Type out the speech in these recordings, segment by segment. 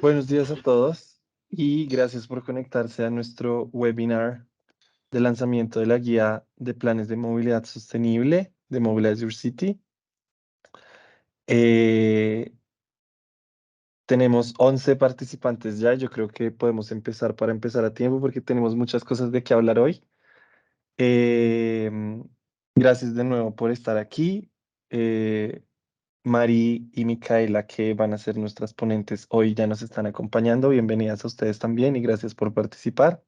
Buenos días a todos y gracias por conectarse a nuestro webinar de lanzamiento de la guía de planes de movilidad sostenible de Mobilize Your City. Tenemos 11 participantes ya. Yo creo que podemos empezar para empezar a tiempo porque tenemos muchas cosas de qué hablar hoy. Em, Gracias de nuevo por estar aquí. Mari y Micaela, que van a ser nuestras ponentes hoy, ya nos están acompañando. Bienvenidas a ustedes también y gracias por participar.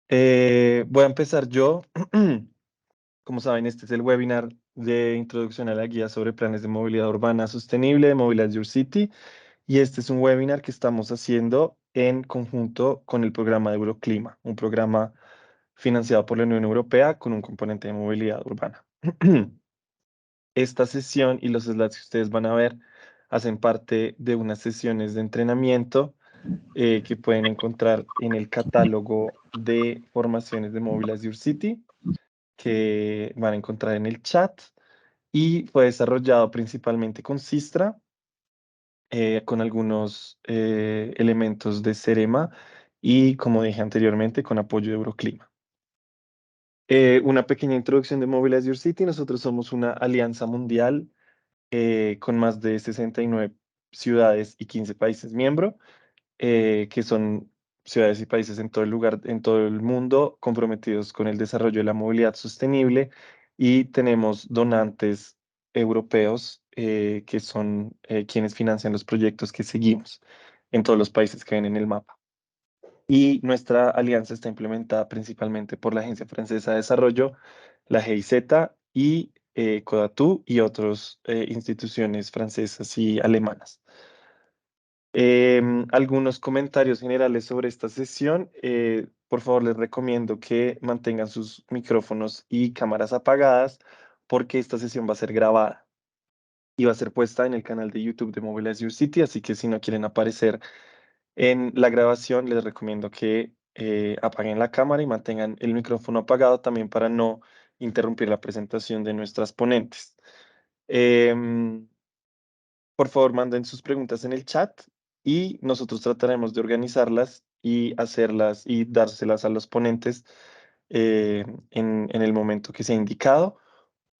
Voy a empezar yo. Como saben, este es el webinar de introducción a la guía sobre planes de movilidad urbana sostenible de Mobilize Your City. Y este es un webinar que estamos haciendo en conjunto con el programa de Euroclima, un programa financiado por la Unión Europea con un componente de movilidad urbana. Esta sesión y los slides que ustedes van a ver hacen parte de unas sesiones de entrenamiento que pueden encontrar en el catálogo de formaciones de Mobilize Your City, que van a encontrar en el chat, y fue desarrollado principalmente con Sistra, con algunos elementos de Cerema y, como dije anteriormente, con apoyo de Euroclima. Una pequeña introducción de Mobilize Your City. Nosotros somos una alianza mundial con más de 69 ciudades y 15 países miembros, que son ciudades y países en todo el lugar, en todo el mundo, comprometidos con el desarrollo de la movilidad sostenible, y tenemos donantes europeos que son quienes financian los proyectos que seguimos en todos los países que ven en el mapa. Y nuestra alianza está implementada principalmente por la Agencia Francesa de Desarrollo, la GIZ y CODATU y otras instituciones francesas y alemanas. Algunos comentarios generales sobre esta sesión. Por favor, les recomiendo que mantengan sus micrófonos y cámaras apagadas porque esta sesión va a ser grabada y va a ser puesta en el canal de YouTube de Mobilize Your City, así que si no quieren aparecer en la grabación, les recomiendo que apaguen la cámara y mantengan el micrófono apagado también para no interrumpir la presentación de nuestras ponentes. Em, por favor, manden sus preguntas en el chat y nosotros trataremos de organizarlas y hacerlas y dárselas a los ponentes en el momento que sea indicado.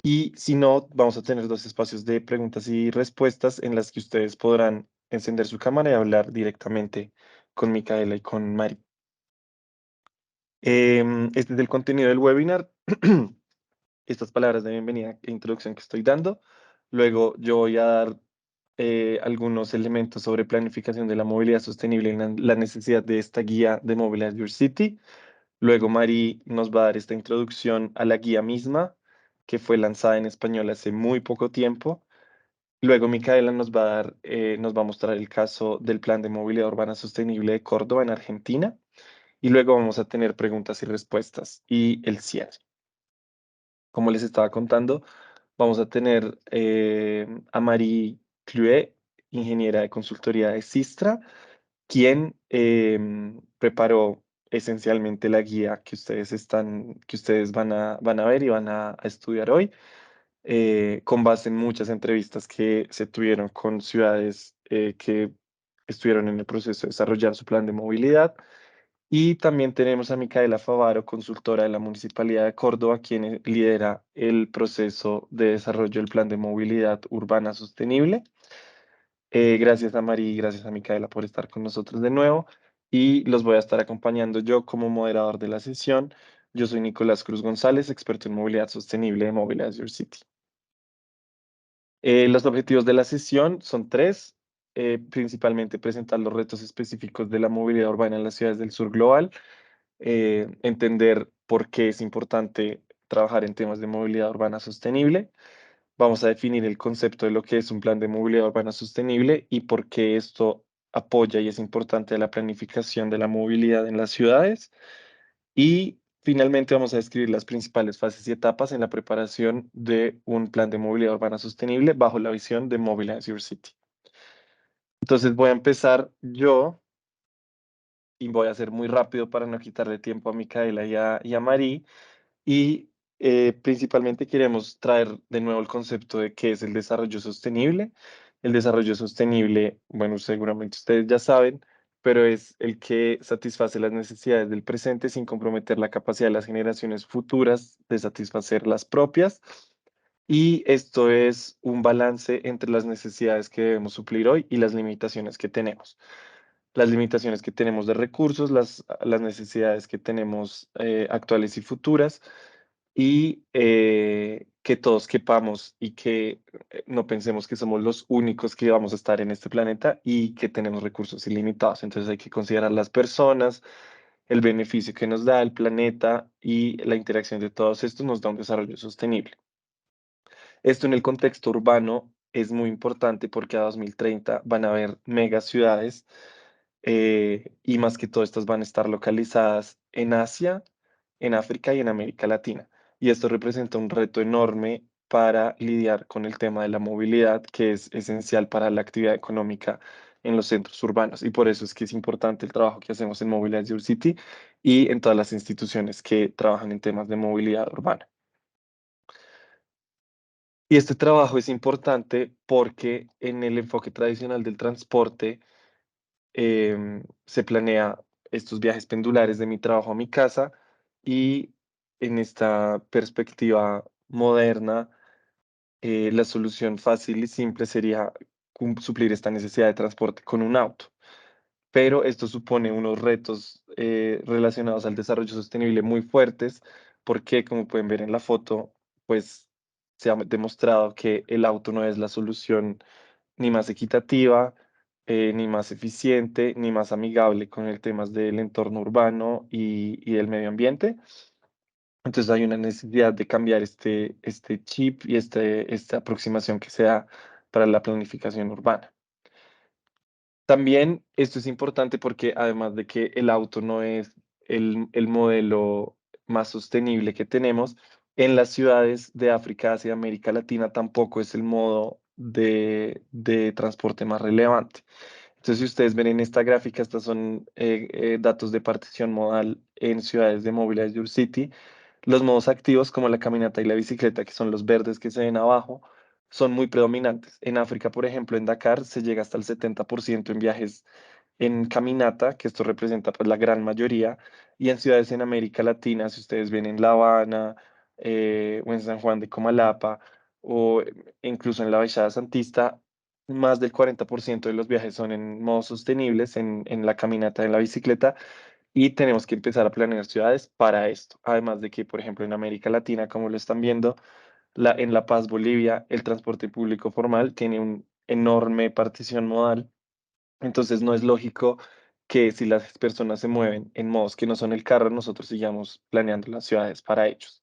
Y si no, vamos a tener dos espacios de preguntas y respuestas en las que ustedes podrán encender su cámara y hablar directamente con Micaela y con Mari. Este es el contenido del webinar. Estas palabras de bienvenida e introducción que estoy dando. Luego yo voy a dar algunos elementos sobre planificación de la movilidad sostenible y la necesidad de esta guía de Mobilize Your City. Luego Mari nos va a dar esta introducción a la guía misma, que fue lanzada en español hace muy poco tiempo. Luego Micaela nos va a mostrar el caso del Plan de Movilidad Urbana Sostenible de Córdoba en Argentina. Y luego vamos a tener preguntas y respuestas y el cierre. Como les estaba contando, vamos a tener a Marie Cluet, ingeniera de consultoría de Sistra, quien preparó esencialmente la guía que ustedes van a ver y van a estudiar hoy, con base en muchas entrevistas que se tuvieron con ciudades que estuvieron en el proceso de desarrollar su plan de movilidad. Y también tenemos a Micaela Favaro, consultora de la Municipalidad de Córdoba, quien lidera el proceso de desarrollo del Plan de Movilidad Urbana Sostenible. Gracias a María y gracias a Micaela por estar con nosotros de nuevo. Y los voy a estar acompañando yo como moderador de la sesión. Yo soy Nicolás Cruz González, experto en movilidad sostenible de Mobilize Your City. Los objetivos de la sesión son tres. Principalmente presentar los retos específicos de la movilidad urbana en las ciudades del sur global, entender por qué es importante trabajar en temas de movilidad urbana sostenible. Vamos a definir el concepto de lo que es un plan de movilidad urbana sostenible y por qué esto apoya y es importante la planificación de la movilidad en las ciudades. Y finalmente vamos a describir las principales fases y etapas en la preparación de un plan de movilidad urbana sostenible bajo la visión de Mobilize Your City. Entonces voy a empezar yo y voy a ser muy rápido para no quitarle tiempo a Micaela y a Marí. Y Principalmente queremos traer de nuevo el concepto de qué es el desarrollo sostenible. El desarrollo sostenible, bueno, seguramente ustedes ya saben, pero es el que satisface las necesidades del presente sin comprometer la capacidad de las generaciones futuras de satisfacer las propias. Y esto es un balance entre las necesidades que debemos suplir hoy y las limitaciones que tenemos. Las limitaciones que tenemos de recursos, las necesidades que tenemos actuales y futuras, y que todos quepamos y que no pensemos que somos los únicos que vamos a estar en este planeta y que tenemos recursos ilimitados. Entonces hay que considerar las personas, el beneficio que nos da el planeta y la interacción de todos estos nos da un desarrollo sostenible. Esto en el contexto urbano es muy importante porque a 2030 van a haber megaciudades y más que todo estas van a estar localizadas en Asia, en África y en América Latina. Y esto representa un reto enorme para lidiar con el tema de la movilidad, que es esencial para la actividad económica en los centros urbanos. Y por eso es que es importante el trabajo que hacemos en Movilidad Your City y en todas las instituciones que trabajan en temas de movilidad urbana. Y este trabajo es importante porque en el enfoque tradicional del transporte se planea estos viajes pendulares de mi trabajo a mi casa y en esta perspectiva moderna, la solución fácil y simple sería suplir esta necesidad de transporte con un auto. Pero esto supone unos retos relacionados al desarrollo sostenible muy fuertes, porque como pueden ver en la foto, pues se ha demostrado que el auto no es la solución ni más equitativa, ni más eficiente, ni más amigable con el tema del entorno urbano y del medio ambiente. Entonces hay una necesidad de cambiar este chip y esta aproximación que sea para la planificación urbana. También esto es importante porque además de que el auto no es el modelo más sostenible que tenemos, en las ciudades de África, Asia y América Latina tampoco es el modo de transporte más relevante. Entonces, si ustedes ven en esta gráfica, estos son datos de partición modal en ciudades de Movilidad Your City. Los modos activos, como la caminata y la bicicleta, que son los verdes que se ven abajo, son muy predominantes. En África, por ejemplo, en Dakar, se llega hasta el 70% en viajes en caminata, que esto representa pues, la gran mayoría, y en ciudades en América Latina, si ustedes ven en La Habana o en San Juan de Comalapa o incluso en la Baixada Santista, más del 40% de los viajes son en modos sostenibles, en la caminata, en la bicicleta, y tenemos que empezar a planear ciudades para esto. Además de que, por ejemplo, en América Latina, como lo están viendo, en La Paz, Bolivia, el transporte público formal tiene un enorme partición modal. Entonces no es lógico que si las personas se mueven en modos que no son el carro, nosotros sigamos planeando las ciudades para ellos.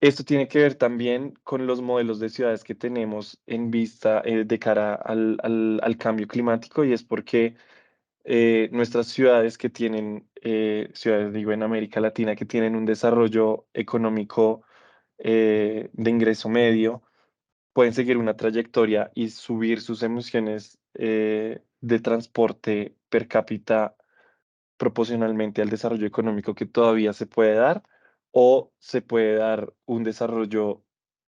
Esto tiene que ver también con los modelos de ciudades que tenemos en vista de cara al cambio climático y es porque nuestras ciudades que tienen, ciudades digo en América Latina, que tienen un desarrollo económico de ingreso medio, pueden seguir una trayectoria y subir sus emisiones de transporte per cápita proporcionalmente al desarrollo económico que todavía se puede dar, o se puede dar un desarrollo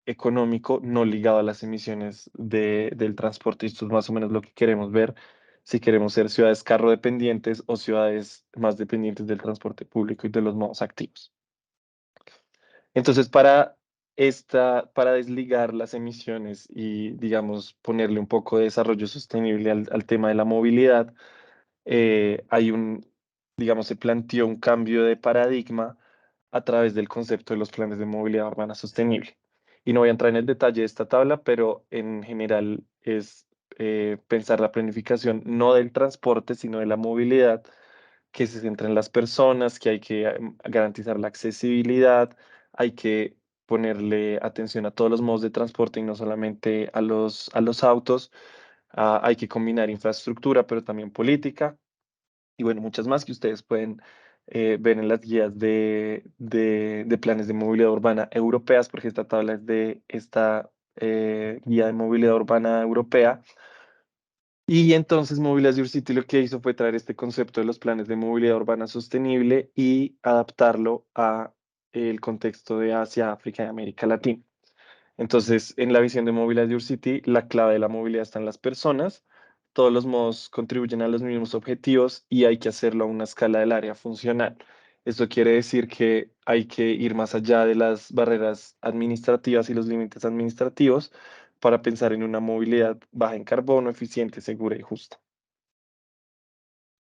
económico no ligado a las emisiones del transporte. Esto es más o menos lo que queremos ver si queremos ser ciudades carro dependientes o ciudades más dependientes del transporte público y de los modos activos. Entonces, para desligar las emisiones y, digamos, ponerle un poco de desarrollo sostenible al tema de la movilidad, hay digamos, se planteó un cambio de paradigma a través del concepto de los planes de movilidad urbana sostenible. Y no voy a entrar en el detalle de esta tabla, pero en general es pensar la planificación no del transporte, sino de la movilidad, que se centra en las personas, que hay que garantizar la accesibilidad, hay que ponerle atención a todos los modos de transporte y no solamente a los autos. Hay que combinar infraestructura, pero también política y bueno, muchas más que ustedes pueden ver en las guías de planes de movilidad urbana europeas, porque esta tabla es de esta guía de movilidad urbana europea. Y entonces Movilidad Your City lo que hizo fue traer este concepto de los planes de movilidad urbana sostenible y adaptarlo a el contexto de Asia, África y América Latina. Entonces, en la visión de Mobilidad City, la clave de la movilidad está en las personas. Todos los modos contribuyen a los mismos objetivos y hay que hacerlo a una escala del área funcional. Esto quiere decir que hay que ir más allá de las barreras administrativas y los límites administrativos para pensar en una movilidad baja en carbono, eficiente, segura y justa.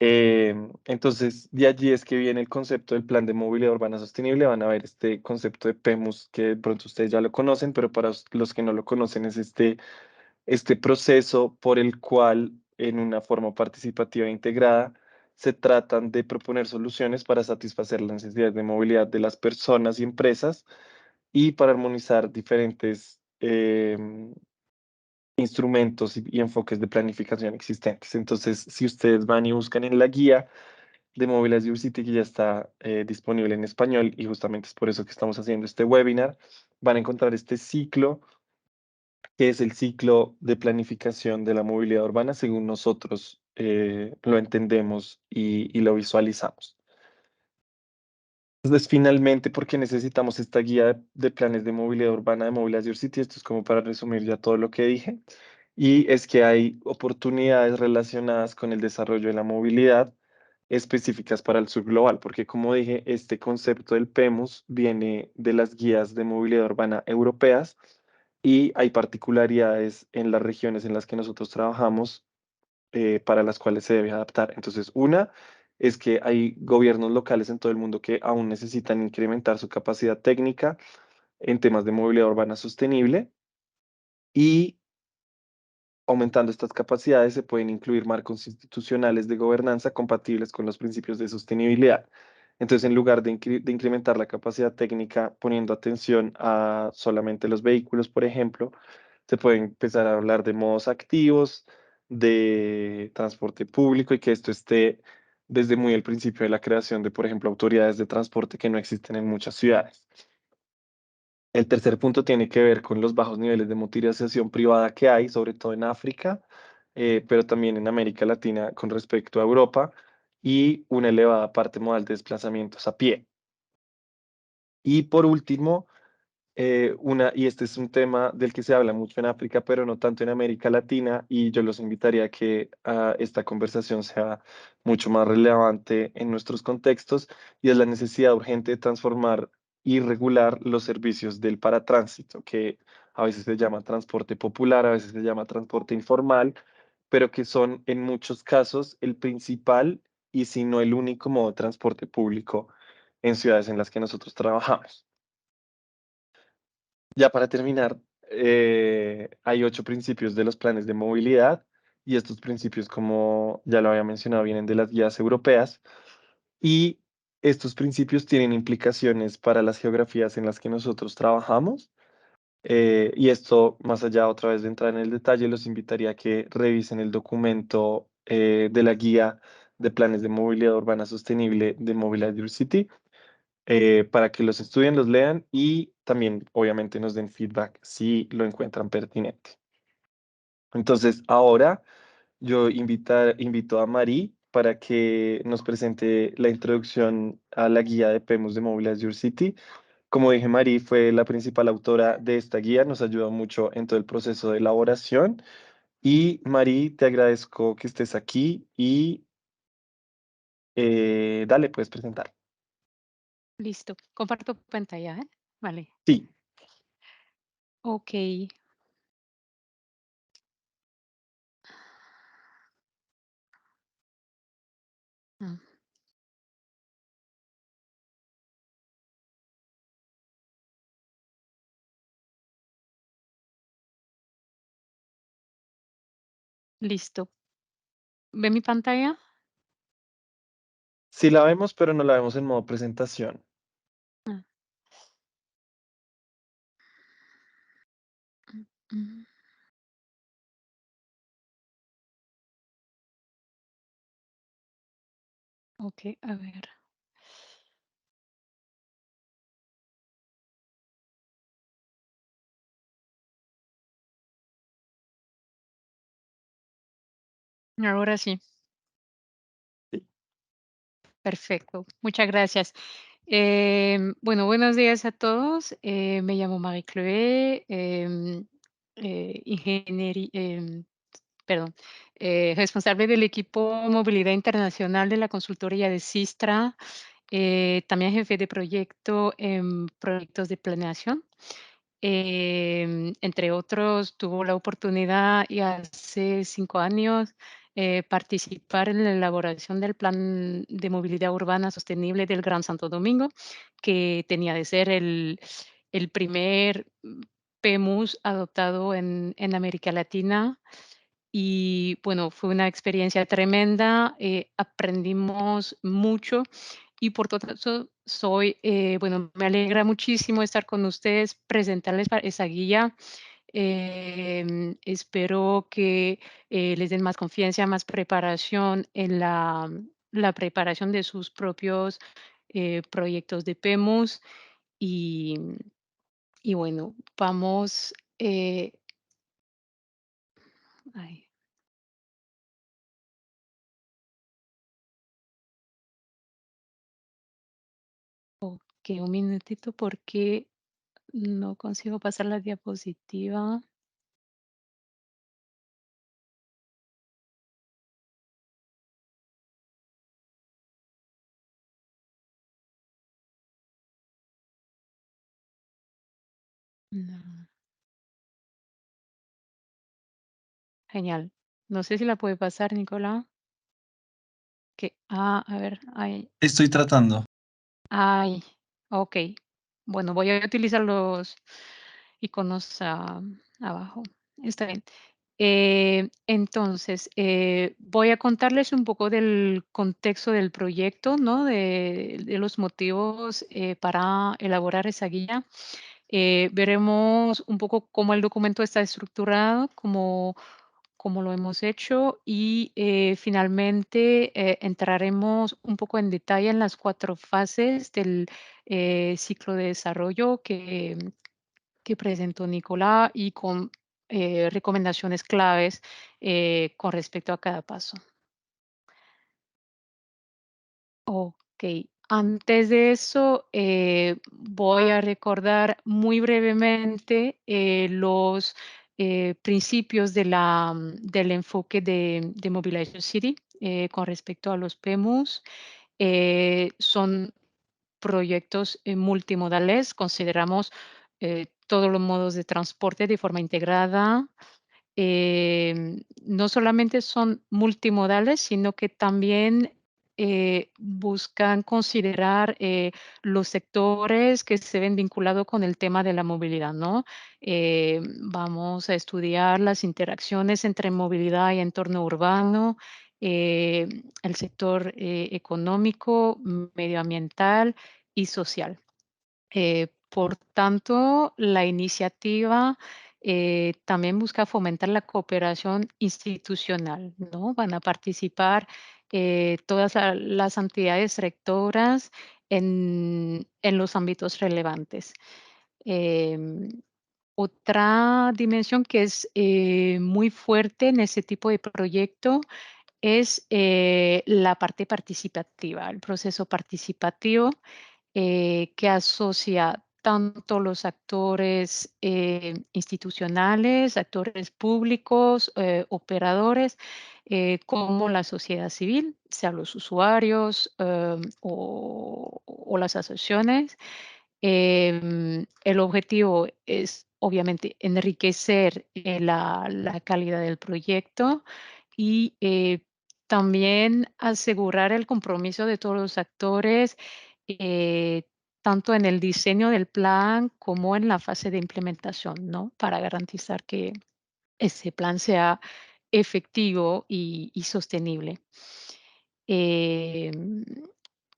Entonces, de allí es que viene el concepto del Plan de Movilidad Urbana Sostenible. Van a ver este concepto de PEMUS, que de pronto ustedes ya lo conocen, pero para los que no lo conocen es este proceso por el cual, en una forma participativa e integrada, se tratan de proponer soluciones para satisfacer las necesidades de movilidad de las personas y empresas y para armonizar diferentes instrumentos y enfoques de planificación existentes. Entonces, si ustedes van y buscan en la guía de Movilidad City, que ya está disponible en español, y justamente es por eso que estamos haciendo este webinar, van a encontrar este ciclo, que es el ciclo de planificación de la movilidad urbana según nosotros lo entendemos y lo visualizamos. Entonces, finalmente, ¿por qué necesitamos esta guía de planes de movilidad urbana de Movilidad City? Esto es como para resumir ya todo lo que dije. Y es que hay oportunidades relacionadas con el desarrollo de la movilidad específicas para el sur global, porque como dije, este concepto del PEMUS viene de las guías de movilidad urbana europeas y hay particularidades en las regiones en las que nosotros trabajamos para las cuales se debe adaptar. Entonces, una es que hay gobiernos locales en todo el mundo que aún necesitan incrementar su capacidad técnica en temas de movilidad urbana sostenible y aumentando estas capacidades se pueden incluir marcos institucionales de gobernanza compatibles con los principios de sostenibilidad. Entonces, en lugar de incrementar la capacidad técnica poniendo atención a solamente los vehículos, por ejemplo, se puede empezar a hablar de modos activos, de transporte público y que esto esté desde muy el principio de la creación de, por ejemplo, autoridades de transporte que no existen en muchas ciudades. El tercer punto tiene que ver con los bajos niveles de motorización privada que hay, sobre todo en África, pero también en América Latina con respecto a Europa, y una elevada parte modal de desplazamientos a pie. Y por último, y este es un tema del que se habla mucho en África, pero no tanto en América Latina, y yo los invitaría a que esta conversación sea mucho más relevante en nuestros contextos, y es la necesidad urgente de transformar y regular los servicios del paratránsito, que a veces se llama transporte popular, a veces se llama transporte informal, pero que son en muchos casos el principal y si no el único modo de transporte público en ciudades en las que nosotros trabajamos. Ya para terminar, hay 8 principios de los planes de movilidad y estos principios, como ya lo había mencionado, vienen de las guías europeas y estos principios tienen implicaciones para las geografías en las que nosotros trabajamos. Y esto, más allá otra vez de entrar en el detalle, los invitaría a que revisen el documento de la guía de planes de movilidad urbana sostenible de Mobility City para que los estudien, los lean y también obviamente nos den feedback si lo encuentran pertinente. Entonces, ahora yo invito a Mari para que nos presente la introducción a la guía de PEMUS de Mobilize Your City. Como dije, Mari fue la principal autora de esta guía, nos ayudó mucho en todo el proceso de elaboración. Y Mari, te agradezco que estés aquí y dale, puedes presentar. Listo. Comparto pantalla, ¿eh? Vale. Sí, Ok. Ah, listo. ¿Ve mi pantalla? sí la vemos, pero no la vemos en modo presentación. Ah, mm, mm. Ok, a ver. Ahora sí. Sí. Perfecto. Muchas gracias. Bueno, buenos días a todos. Me llamo Marie-Chloé, perdón, responsable del equipo Movilidad Internacional de la consultoría de Sistra, también jefe de proyecto en proyectos de planeación. Entre otros, tuvo la oportunidad y hace 5 años participar en la elaboración del Plan de Movilidad Urbana Sostenible del Gran Santo Domingo, que tenía de ser el primer PEMUS adoptado en América Latina. Y bueno, fue una experiencia tremenda, aprendimos mucho y por todo eso bueno, me alegra muchísimo estar con ustedes, presentarles esa guía. Espero que les den más confianza, más preparación en la preparación de sus propios proyectos de PEMUS. Y, y bueno, vamos, ay, que un minutito porque no consigo pasar la diapositiva. No, genial. No sé si la puede pasar, Nicolás. A ver, ay, Estoy tratando. ay, ok. Bueno, voy a utilizar los iconos abajo. Está bien. Entonces, voy a contarles un poco del contexto del proyecto, ¿no? De los motivos para elaborar esa guía. Veremos un poco cómo el documento está estructurado, cómo lo hemos hecho y finalmente entraremos un poco en detalle en las 4 fases del ciclo de desarrollo que presentó Nicolás y con recomendaciones claves con respecto a cada paso. Ok, antes de eso, voy a recordar muy brevemente los principios del enfoque de Mobilization City con respecto a los PEMUS. Son proyectos multimodales, consideramos todos los modos de transporte de forma integrada. No solamente son multimodales, sino que también buscan considerar los sectores que se ven vinculados con el tema de la movilidad, ¿no? Vamos a estudiar las interacciones entre movilidad y entorno urbano, el sector económico, medioambiental y social. Por tanto, la iniciativa también busca fomentar la cooperación institucional, ¿no? Van a participar todas las entidades rectoras en los ámbitos relevantes. Em, Otra dimensión que es muy fuerte en ese tipo de proyecto es la parte participativa, el proceso participativo que asocia tanto los actores institucionales, actores públicos, operadores, como la sociedad civil, sea los usuarios o las asociaciones. El objetivo es obviamente enriquecer la calidad del proyecto y también asegurar el compromiso de todos los actores, eh, tanto en el diseño del plan como en la fase de implementación, ¿no? Para garantizar que ese plan sea efectivo y sostenible. Em,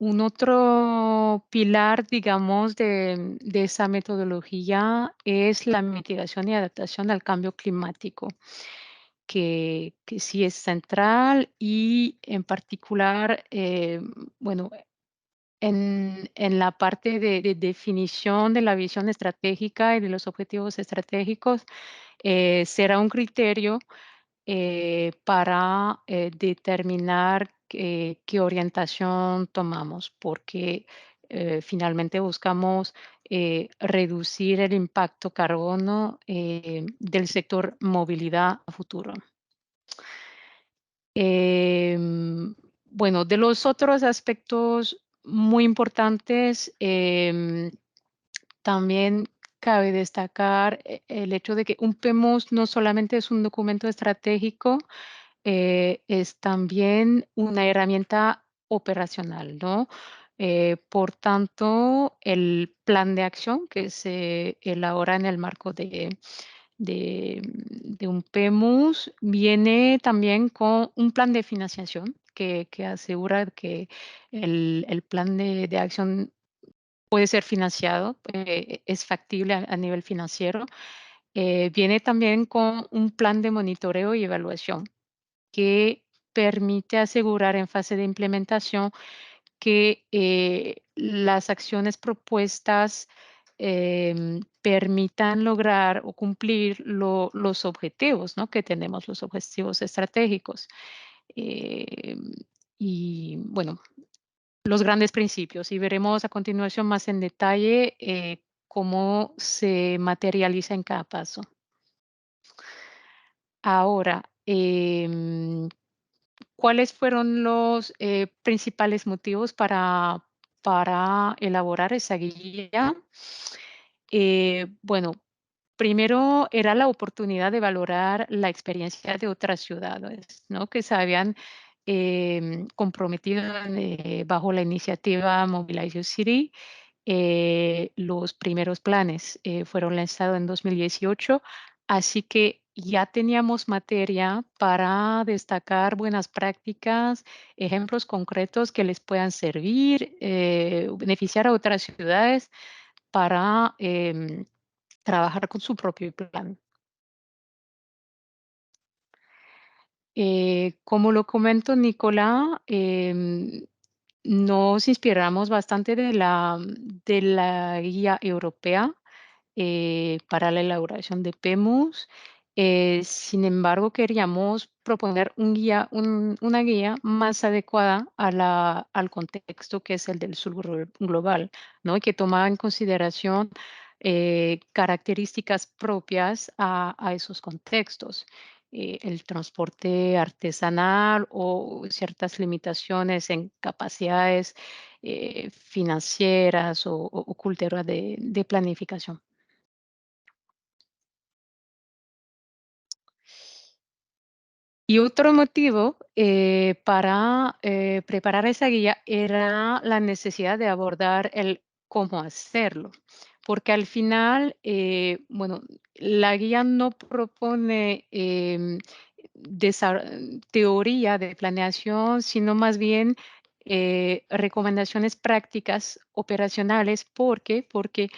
un otro pilar, digamos, de esa metodología es la mitigación y adaptación al cambio climático, que sí es central y en particular, bueno, en la parte de definición de la visión estratégica y de los objetivos estratégicos, será un criterio para determinar qué orientación tomamos, porque finalmente buscamos reducir el impacto carbono del sector movilidad a futuro. Bueno, de los otros aspectos muy importantes, también cabe destacar el hecho de que un PEMOS no solamente es un documento estratégico, es también una herramienta operacional, ¿no? Por tanto, el plan de acción que se elabora en el marco de un PEMUS viene también con un plan de financiación que asegura que el plan de acción puede ser financiado, es factible a nivel financiero. Viene también con un plan de monitoreo y evaluación que permite asegurar en fase de implementación que las acciones propuestas permitan lograr o cumplir los objetivos, ¿no? Que tenemos, los objetivos estratégicos. Em, y bueno, los grandes principios y veremos a continuación más en detalle cómo se materializa en cada paso. Ahora, ¿cuáles fueron los principales motivos para elaborar esa guía? Bueno, primero era la oportunidad de valorar la experiencia de otras ciudades, ¿no? Que se habían comprometido bajo la iniciativa Mobilize Your City. Los primeros planes fueron lanzados en 2018, así que ya teníamos materia para destacar buenas prácticas, ejemplos concretos que les puedan servir, beneficiar a otras ciudades para trabajar con su propio plan. Como lo comentó Nicolás, nos inspiramos bastante de la guía europea para la elaboración de PEMUS. Sin embargo, queríamos proponer una guía más adecuada al contexto que es el del sur global, ¿no? Y que tomaba en consideración características propias a esos contextos. El transporte artesanal o ciertas limitaciones en capacidades financieras o culturas de planificación. Y otro motivo para preparar esa guía era la necesidad de abordar el cómo hacerlo, porque al final, bueno, la guía no propone teoría de planeación, sino más bien recomendaciones prácticas operacionales. ¿Por qué? Porque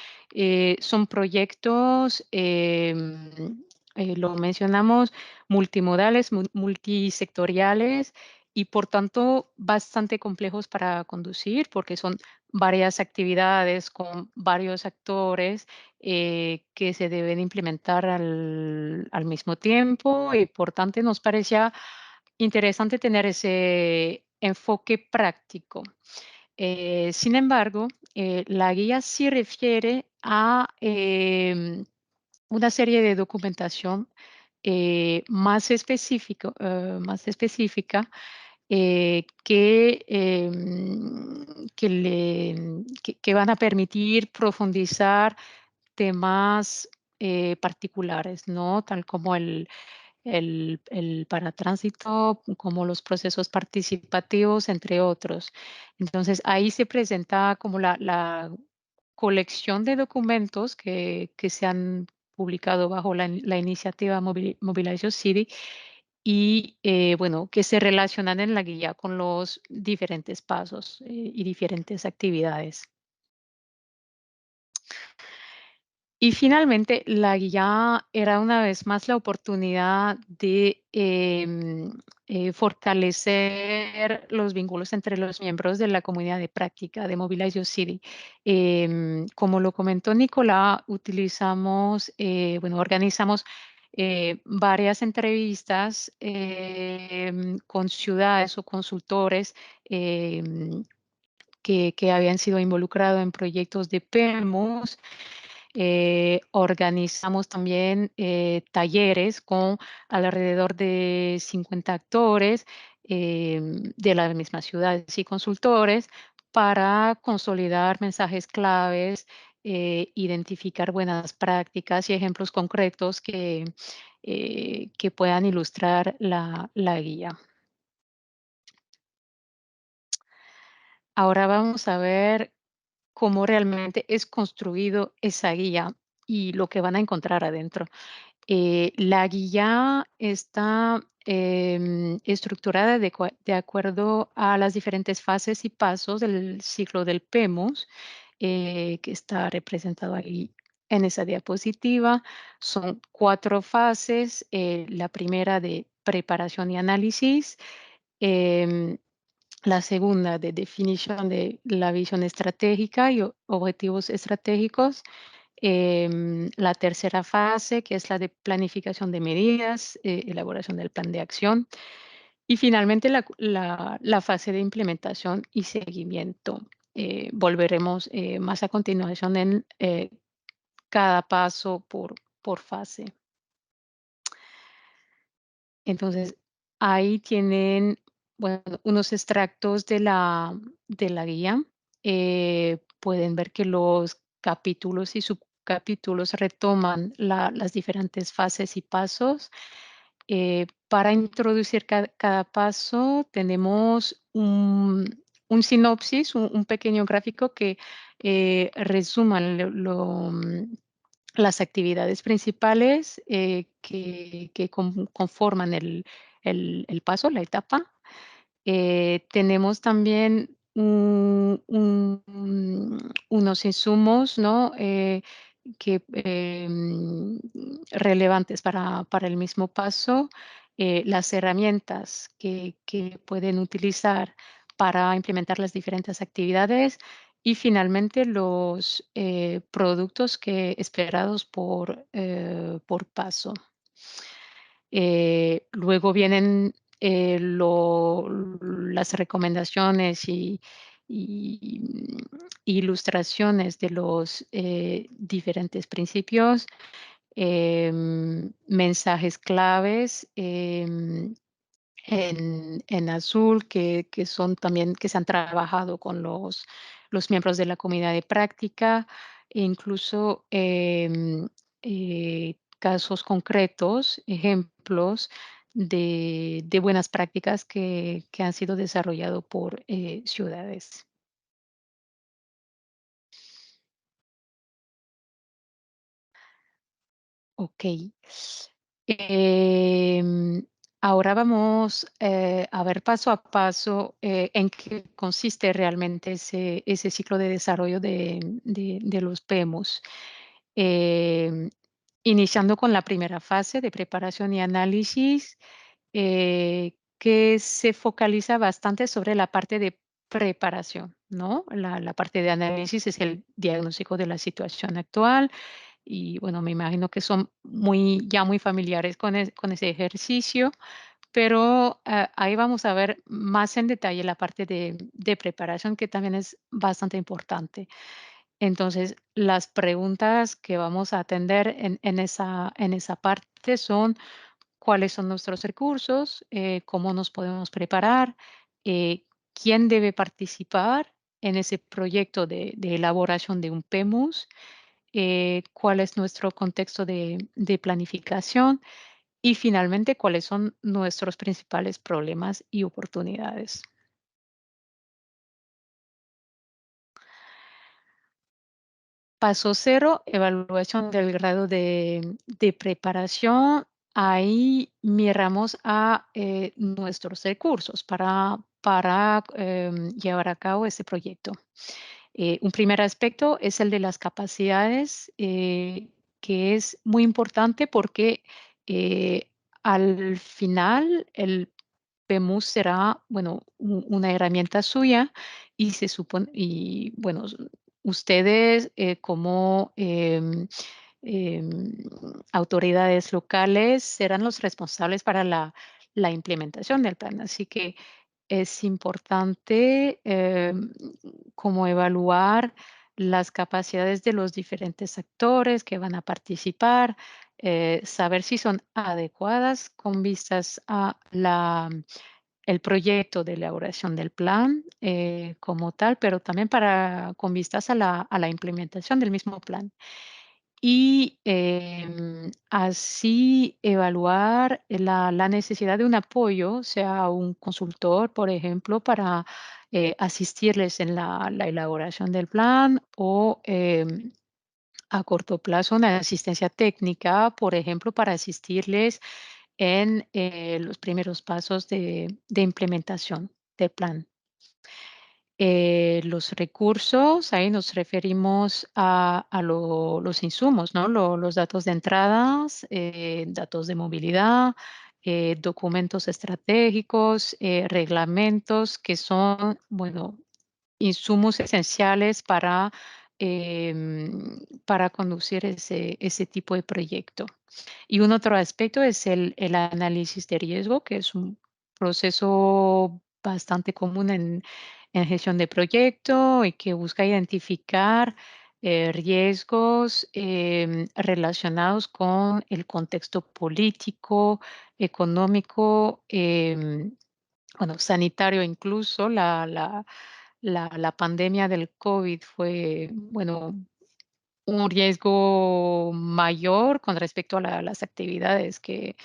son proyectos, lo mencionamos, multimodales, multisectoriales y por tanto bastante complejos para conducir porque son varias actividades con varios actores que se deben implementar al mismo tiempo y por tanto nos parecía interesante tener ese enfoque práctico. Sin embargo, la guía sí refiere a una serie de documentación más específica que van a permitir profundizar temas particulares, ¿no? Tal como el paratránsito, como los procesos participativos, entre otros. Entonces, ahí se presenta como la colección de documentos que se han publicado bajo la iniciativa Mobilize Your City y, bueno, que se relacionan en la guía con los diferentes pasos y diferentes actividades. Y finalmente, la guía era una vez más la oportunidad de fortalecer los vínculos entre los miembros de la comunidad de práctica de Mobilize Your City. Como lo comentó Nicolás, organizamos varias entrevistas con ciudades o consultores que habían sido involucrados en proyectos de PEMOS. Organizamos también talleres con alrededor de 50 actores de las mismas ciudades y consultores para consolidar mensajes claves, identificar buenas prácticas y ejemplos concretos que puedan ilustrar la guía. Ahora vamos a ver cómo realmente es construido esa guía y lo que van a encontrar adentro. La guía está estructurada de acuerdo a las diferentes fases y pasos del ciclo del PEMOS, que está representado ahí en esa diapositiva. Son 4 fases. La primera de preparación y análisis. em, la segunda de definición de la visión estratégica y objetivos estratégicos. La tercera fase, que es la de planificación de medidas, elaboración del plan de acción. Y finalmente la fase de implementación y seguimiento. Volveremos más a continuación en cada paso por fase. Entonces, ahí tienen, bueno, unos extractos de la guía. Pueden ver que los capítulos y subcapítulos retoman las diferentes fases y pasos. Para introducir cada paso, tenemos un sinopsis, un pequeño gráfico que resuma las actividades principales que conforman el paso, la etapa. Tenemos también unos insumos, ¿no? Relevantes para el mismo paso, las herramientas que pueden utilizar para implementar las diferentes actividades y finalmente los productos esperados por paso. Luego vienen las recomendaciones y ilustraciones de los diferentes principios, mensajes claves en azul que son también que se han trabajado con los miembros de la comunidad de práctica, e incluso casos concretos, ejemplos de buenas prácticas que han sido desarrollados por ciudades. Ok. Em, Ahora vamos a ver paso a paso en qué consiste realmente ese ciclo de desarrollo de los PEMOS. Em, Iniciando con la primera fase de preparación y análisis, que se focaliza bastante sobre la parte de preparación, ¿no? La parte de análisis es el diagnóstico de la situación actual y bueno, me imagino que son ya muy familiares con ese ejercicio, pero ahí vamos a ver más en detalle la parte de preparación, que también es bastante importante. Entonces, las preguntas que vamos a atender en esa parte son: ¿cuáles son nuestros recursos? ¿Cómo nos podemos preparar? ¿Quién debe participar en ese proyecto de elaboración de un PEMUS? ¿Cuál es nuestro contexto de planificación? Y finalmente, ¿cuáles son nuestros principales problemas y oportunidades? Paso cero, evaluación del grado de preparación. Ahí miramos a nuestros recursos para llevar a cabo ese proyecto. Un primer aspecto es el de las capacidades, que es muy importante porque eh, al final el PEMUS será, bueno, una herramienta suya y se supone, y bueno, ustedes como em, autoridades locales serán los responsables para la implementación del plan. Así que es importante como evaluar las capacidades de los diferentes actores que van a participar, saber si son adecuadas con vistas a el proyecto de elaboración del plan como tal, pero también con vistas a la implementación del mismo plan. Y así evaluar la necesidad de un apoyo, sea un consultor, por ejemplo, para asistirles en la elaboración del plan o a corto plazo una asistencia técnica, por ejemplo, para asistirles en los primeros pasos de implementación del plan. Los recursos, ahí nos referimos a los insumos, ¿no? Los datos de entradas, datos de movilidad, documentos estratégicos, reglamentos que son, bueno, insumos esenciales para conducir ese tipo de proyecto. Y un otro aspecto es el análisis de riesgo, que es un proceso bastante común en gestión de proyecto y que busca identificar riesgos relacionados con el contexto político, económico, bueno, sanitario incluso. La pandemia del COVID fue, bueno, un riesgo mayor con respecto a las actividades que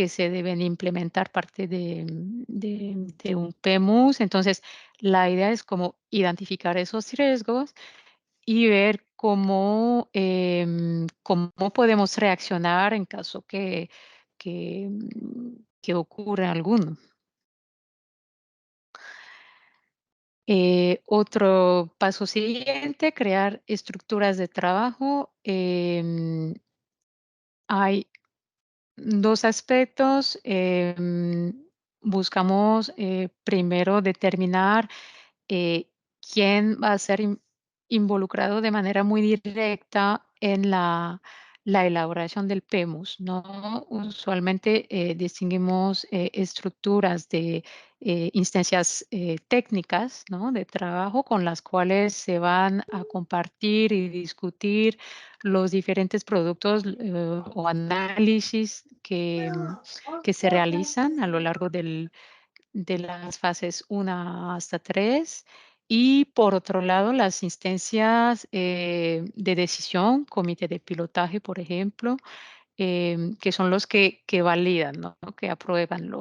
se deben implementar parte de un PEMUS. Entonces, la idea es como identificar esos riesgos y ver cómo podemos reaccionar en caso que ocurra alguno. Otro paso siguiente, crear estructuras de trabajo. Hay dos aspectos. Buscamos primero determinar quién va a ser involucrado de manera muy directa en la elaboración del PEMUS, ¿no? Usualmente distinguimos estructuras de instancias técnicas, ¿no? De trabajo con las cuales se van a compartir y discutir los diferentes productos o análisis que se realizan a lo largo de las fases 1 hasta 3. Y por otro lado, las instancias de decisión, comité de pilotaje, por ejemplo, que son los que validan, ¿no? Que aprueban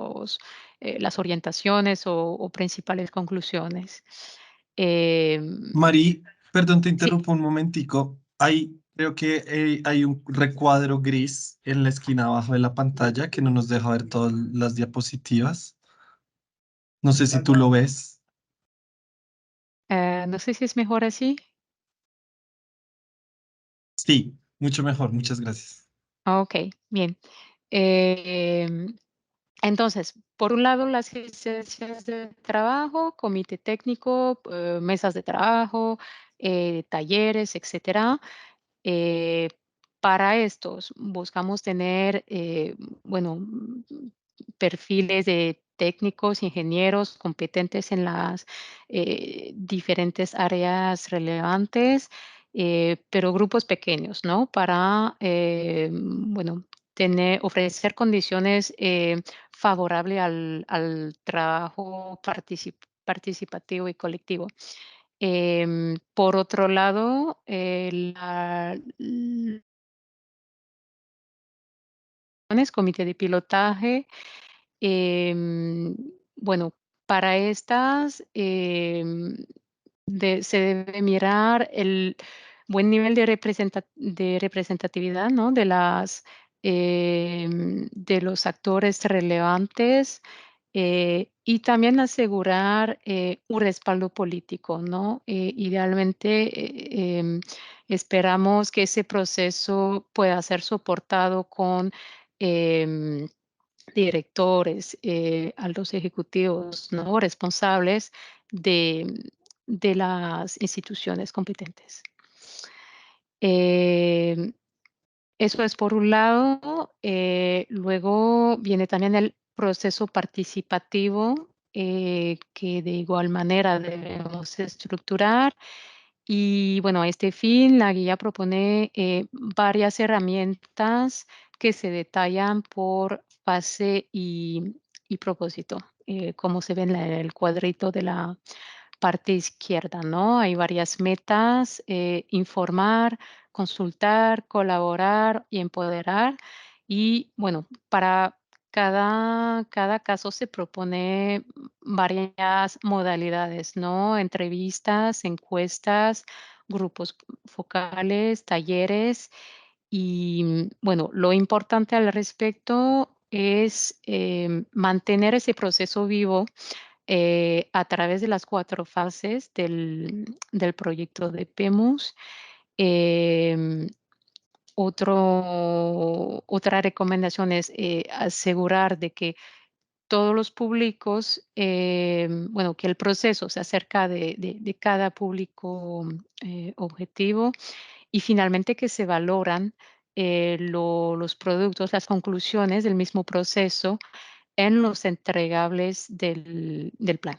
las orientaciones o principales conclusiones. Em, Mari, perdón, te sí, interrumpo un momentico. Creo que hay un recuadro gris en la esquina abajo de la pantalla que no nos deja ver todas las diapositivas. No sé si tú lo ves. no sé si es mejor así. Sí, mucho mejor, muchas gracias. Ok, bien. Em, Entonces, por un lado, las licencias de trabajo, comité técnico, mesas de trabajo, talleres, etcétera. Eh, para estos buscamos tener, bueno, perfiles de técnicos, ingenieros competentes en las diferentes áreas relevantes, pero grupos pequeños, ¿no? Para, bueno, ofrecer condiciones favorables al trabajo participativo y colectivo. Por otro lado, comité de pilotaje, em, bueno, para estas se debe mirar el buen nivel de representatividad, ¿no? De los actores relevantes y también asegurar un respaldo político, ¿no? Idealmente, esperamos que ese proceso pueda ser soportado con em, directores, altos ejecutivos, ¿no? Responsables de las instituciones competentes. Em, Eso es por un lado. Luego viene también el proceso participativo. que de igual manera debemos estructurar. Y bueno, a este fin, la guía propone varias herramientas que se detallan por fase y propósito, como se ve en el cuadrito de la parte izquierda, ¿no? Hay varias metas: informar, consultar, colaborar y empoderar. Y bueno, para cada caso se propone varias modalidades, ¿no? Entrevistas, encuestas, grupos focales, talleres. Y bueno, lo importante al respecto es mantener ese proceso vivo a través de las 4 fases del proyecto de PEMUS. Em, otra recomendación es asegurar de que todos los públicos, bueno, que el proceso se acerca de cada público objetivo, y finalmente que se valoran los productos, las conclusiones del mismo proceso en los entregables del plan.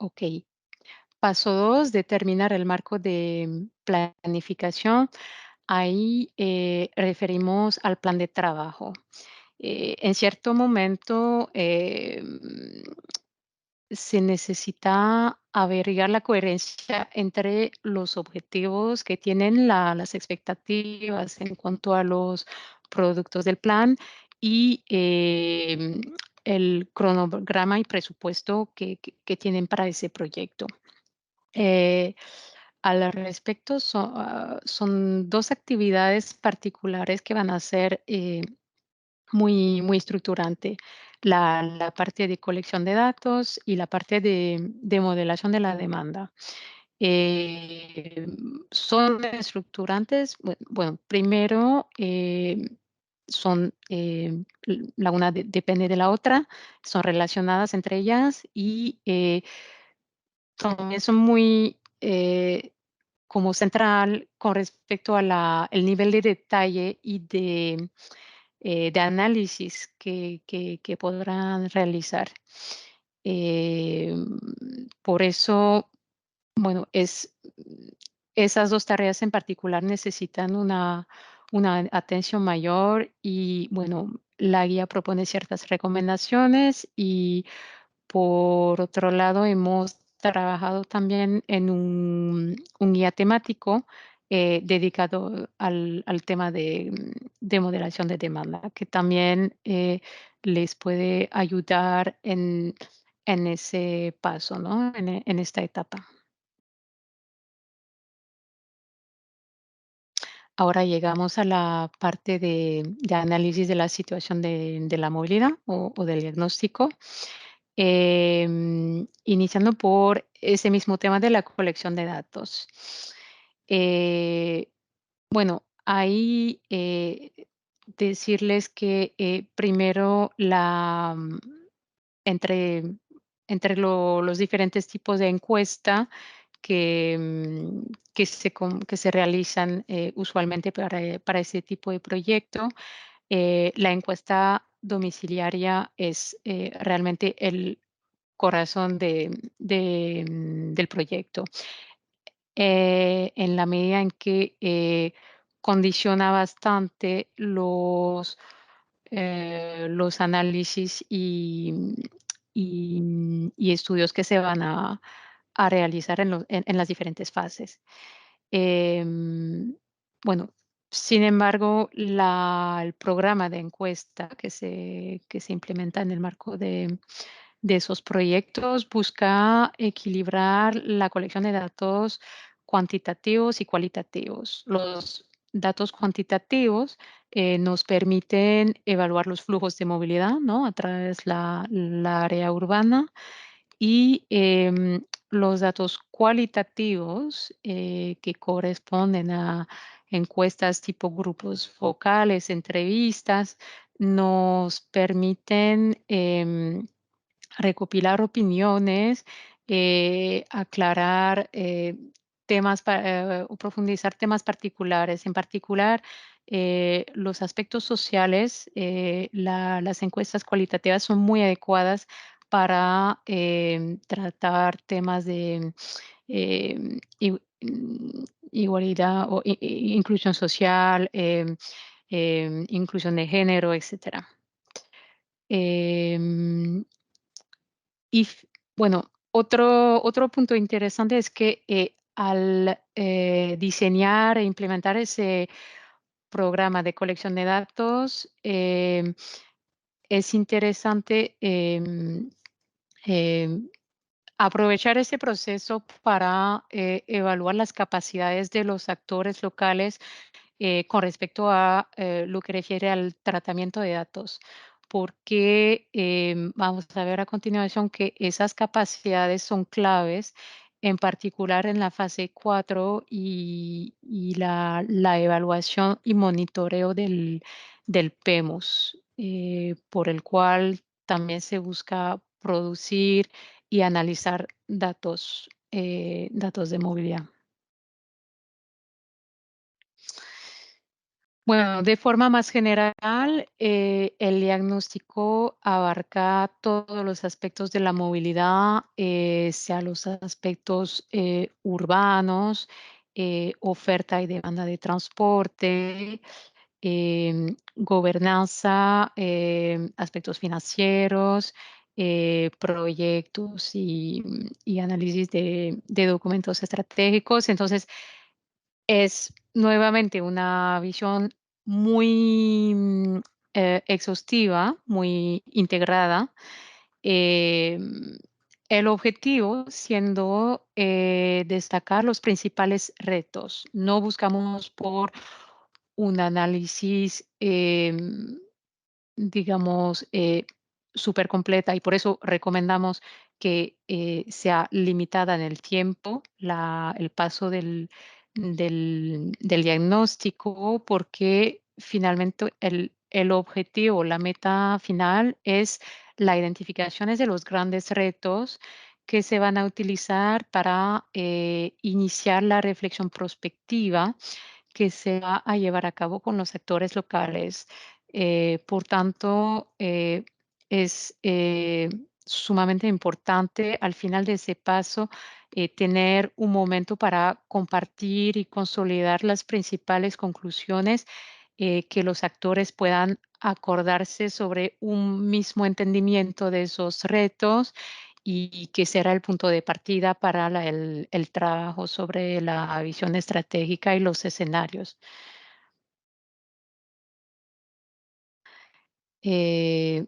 Ok. Paso 2: determinar el marco de planificación. Ahí referimos al plan de trabajo. En cierto momento se necesita averiguar la coherencia entre los objetivos que tienen las expectativas en cuanto a los productos del plan y el cronograma y presupuesto que tienen para ese proyecto. Eh, Al respecto, son 2 actividades particulares que van a ser muy estructurante: la parte de colección de datos y la parte de modelación de la demanda. Son estructurantes. Bueno, primero, son, la una depende de la otra, son relacionadas entre ellas y también son muy como central con respecto a el nivel de detalle y de análisis que podrán realizar. Por eso, bueno, esas 2 tareas en particular necesitan una atención mayor y, bueno, la guía propone ciertas recomendaciones. Y por otro lado, hemos trabajado también en un guía temático dedicado al tema de moderación de demanda, que también les puede ayudar en ese paso, ¿no? En esta etapa. Ahora llegamos a la parte de análisis de la situación de la movilidad o del diagnóstico. Iniciando por ese mismo tema de la colección de datos. Eh, bueno, ahí decirles que primero entre, los diferentes tipos de encuesta que se realizan usualmente para ese tipo de proyecto. La encuesta domiciliaria es realmente el corazón del proyecto, en la medida en que condiciona bastante los análisis y estudios que se van a realizar en las diferentes fases. Em, bueno, sin embargo, el programa de encuesta que se implementa en el marco de esos proyectos busca equilibrar la colección de datos cuantitativos y cualitativos. Los datos cuantitativos nos permiten evaluar los flujos de movilidad, ¿no? A través la área urbana. Y los datos cualitativos que corresponden a encuestas tipo grupos focales, entrevistas, nos permiten recopilar opiniones, aclarar temas o profundizar temas particulares. En particular, los aspectos sociales, las encuestas cualitativas son muy adecuadas para tratar temas de igualdad o inclusión social, inclusión de género, etcétera. Em, y bueno, otro punto interesante es que al diseñar e implementar ese programa de colección de datos, es interesante em, aprovechar ese proceso para evaluar las capacidades de los actores locales con respecto a lo que refiere al tratamiento de datos, porque vamos a ver a continuación que esas capacidades son claves, en particular en la fase 4 y la evaluación y monitoreo del PEMOS, por el cual también se busca producir y analizar datos de movilidad. Bueno, de forma más general, el diagnóstico abarca todos los aspectos de la movilidad, sea los aspectos urbanos, oferta y demanda de transporte, gobernanza, aspectos financieros, proyectos y análisis de documentos estratégicos. Entonces, es nuevamente una visión muy exhaustiva, muy integrada. em, el objetivo siendo destacar los principales retos. No buscamos por un análisis, digamos, súper completa y por eso recomendamos que sea limitada en el tiempo el paso del diagnóstico, porque finalmente el objetivo, la meta final es la identificación de los grandes retos que se van a utilizar para iniciar la reflexión prospectiva que se va a llevar a cabo con los actores locales. Por tanto, es sumamente importante al final de ese paso tener un momento para compartir y consolidar las principales conclusiones, que los actores puedan acordarse sobre un mismo entendimiento de esos retos y que será el punto de partida para el trabajo sobre la visión estratégica y los escenarios. Eh,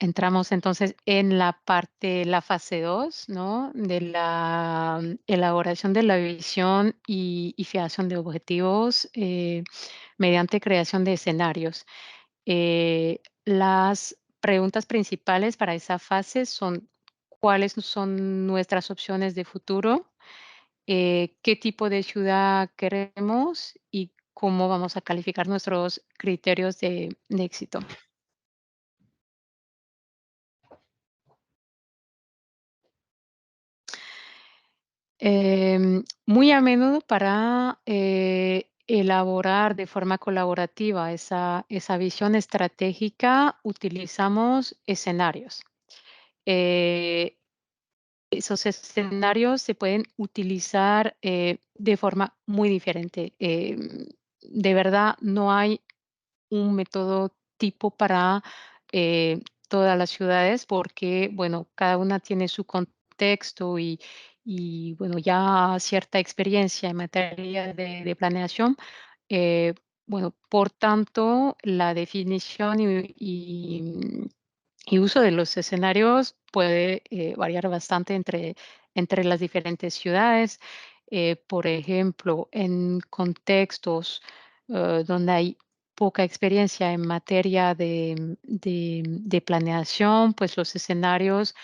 Entramos entonces en la fase 2, ¿no? De la elaboración de la visión y fijación de objetivos mediante creación de escenarios. Las preguntas principales para esa fase son: ¿cuáles son nuestras opciones de futuro? ¿Qué tipo de ciudad queremos? Y cómo vamos a calificar nuestros criterios de éxito. Muy a menudo para elaborar de forma colaborativa esa visión estratégica utilizamos escenarios. Eh, Esos escenarios se pueden utilizar de forma muy diferente. De verdad, no hay un método tipo para todas las ciudades porque, bueno, cada una tiene su contexto y, bueno, ya cierta experiencia en materia de planeación. Eh, bueno, por tanto, la definición y uso de los escenarios puede variar bastante entre las diferentes ciudades. Por ejemplo, en contextos donde hay poca experiencia en materia de planeación, pues los escenarios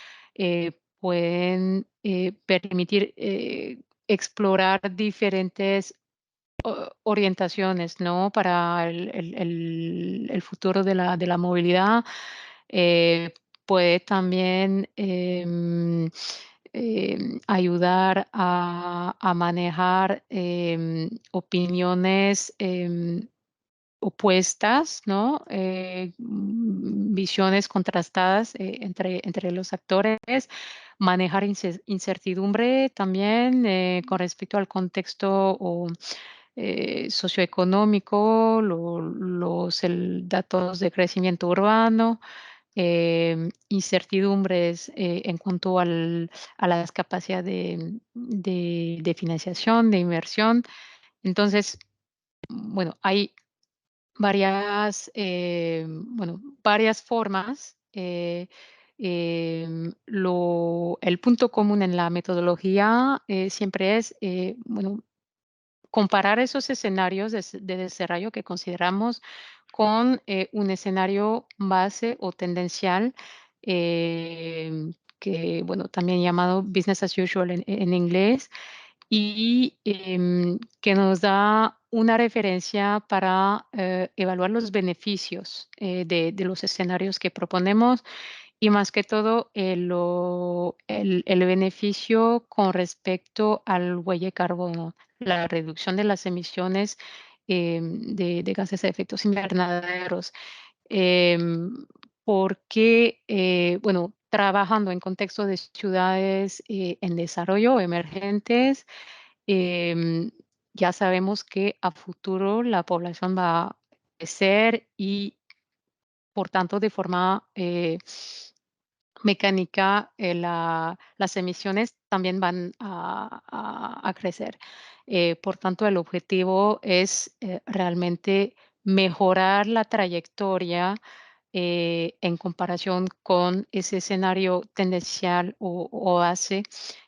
pueden permitir explorar diferentes orientaciones, ¿no? Para el futuro de la movilidad. Eh, Puede también ayudar a manejar opiniones opuestas, ¿no? Visiones contrastadas entre los actores, manejar incertidumbre también con respecto al contexto socioeconómico, los datos de crecimiento urbano, incertidumbres en cuanto a las capacidades de financiación, de inversión. Entonces, bueno, hay varias formas. El punto común en la metodología siempre es, comparar esos escenarios de desarrollo que consideramos con un escenario base o tendencial, que, también llamado business as usual en inglés, y que nos da una referencia para evaluar los beneficios de los escenarios que proponemos y más que todo el beneficio con respecto al huella de carbono, la reducción de las emisiones de gases de efectos invernaderos. Porque, trabajando en contexto de ciudades en desarrollo emergentes, em, ya sabemos que a futuro la población va a crecer y, por tanto, de forma mecánica, las emisiones también van a crecer. Por tanto, el objetivo es realmente mejorar la trayectoria en comparación con ese escenario tendencial o base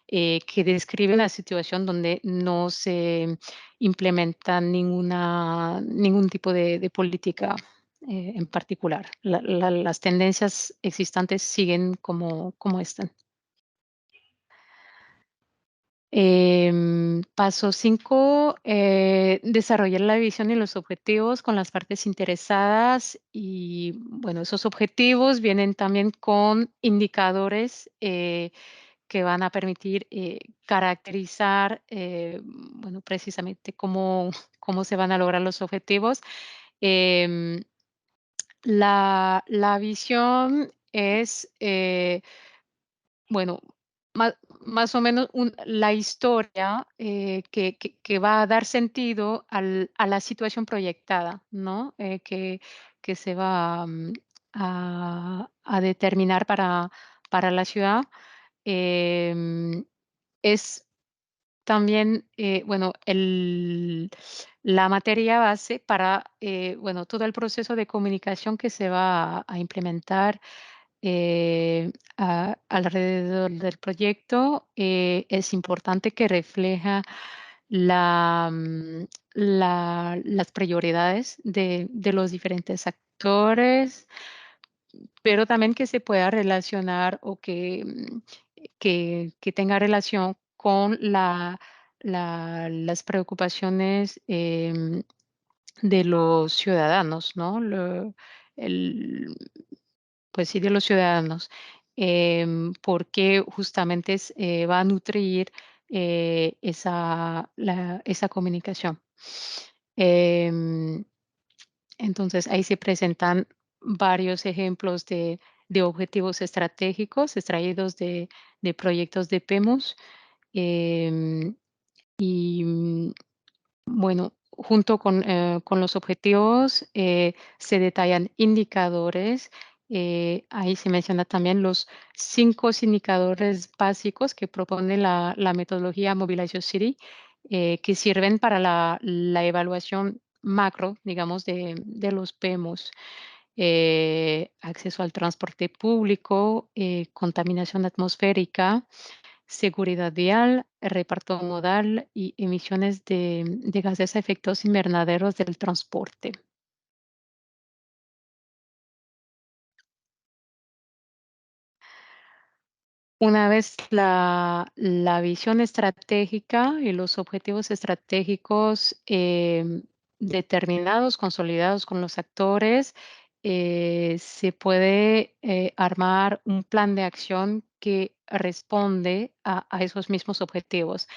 que describe la situación donde no se implementa ningún tipo de política en particular. Las tendencias existentes siguen como están. Paso 5, desarrollar la visión y los objetivos con las partes interesadas y, esos objetivos vienen también con indicadores que van a permitir caracterizar, precisamente cómo se van a lograr los objetivos. Em, la visión es, bueno, más o menos la historia que va a dar sentido a la situación proyectada, ¿no? Que se va a determinar para la ciudad. Em, es también, la materia base para, todo el proceso de comunicación que se va a implementar alrededor del proyecto. Es importante que refleja las prioridades de los diferentes actores, pero también que se pueda relacionar o que tenga relación con las preocupaciones de los ciudadanos, ¿no? El, pues sí, de los ciudadanos, porque justamente va a nutrir esa comunicación. Em, entonces, ahí se presentan varios ejemplos de objetivos estratégicos extraídos de proyectos de PEMOS. em, y junto con los objetivos se detallan indicadores. Ahí se menciona también los 5 indicadores básicos que propone la metodología Mobilization City, que sirven para la evaluación macro, digamos, de los PEMOS. Acceso al transporte público, contaminación atmosférica, seguridad vial, reparto modal y emisiones de gases a efectos invernaderos del transporte. Una vez la visión estratégica y los objetivos estratégicos determinados, consolidados con los actores, se puede armar un plan de acción que responde a esos mismos objetivos.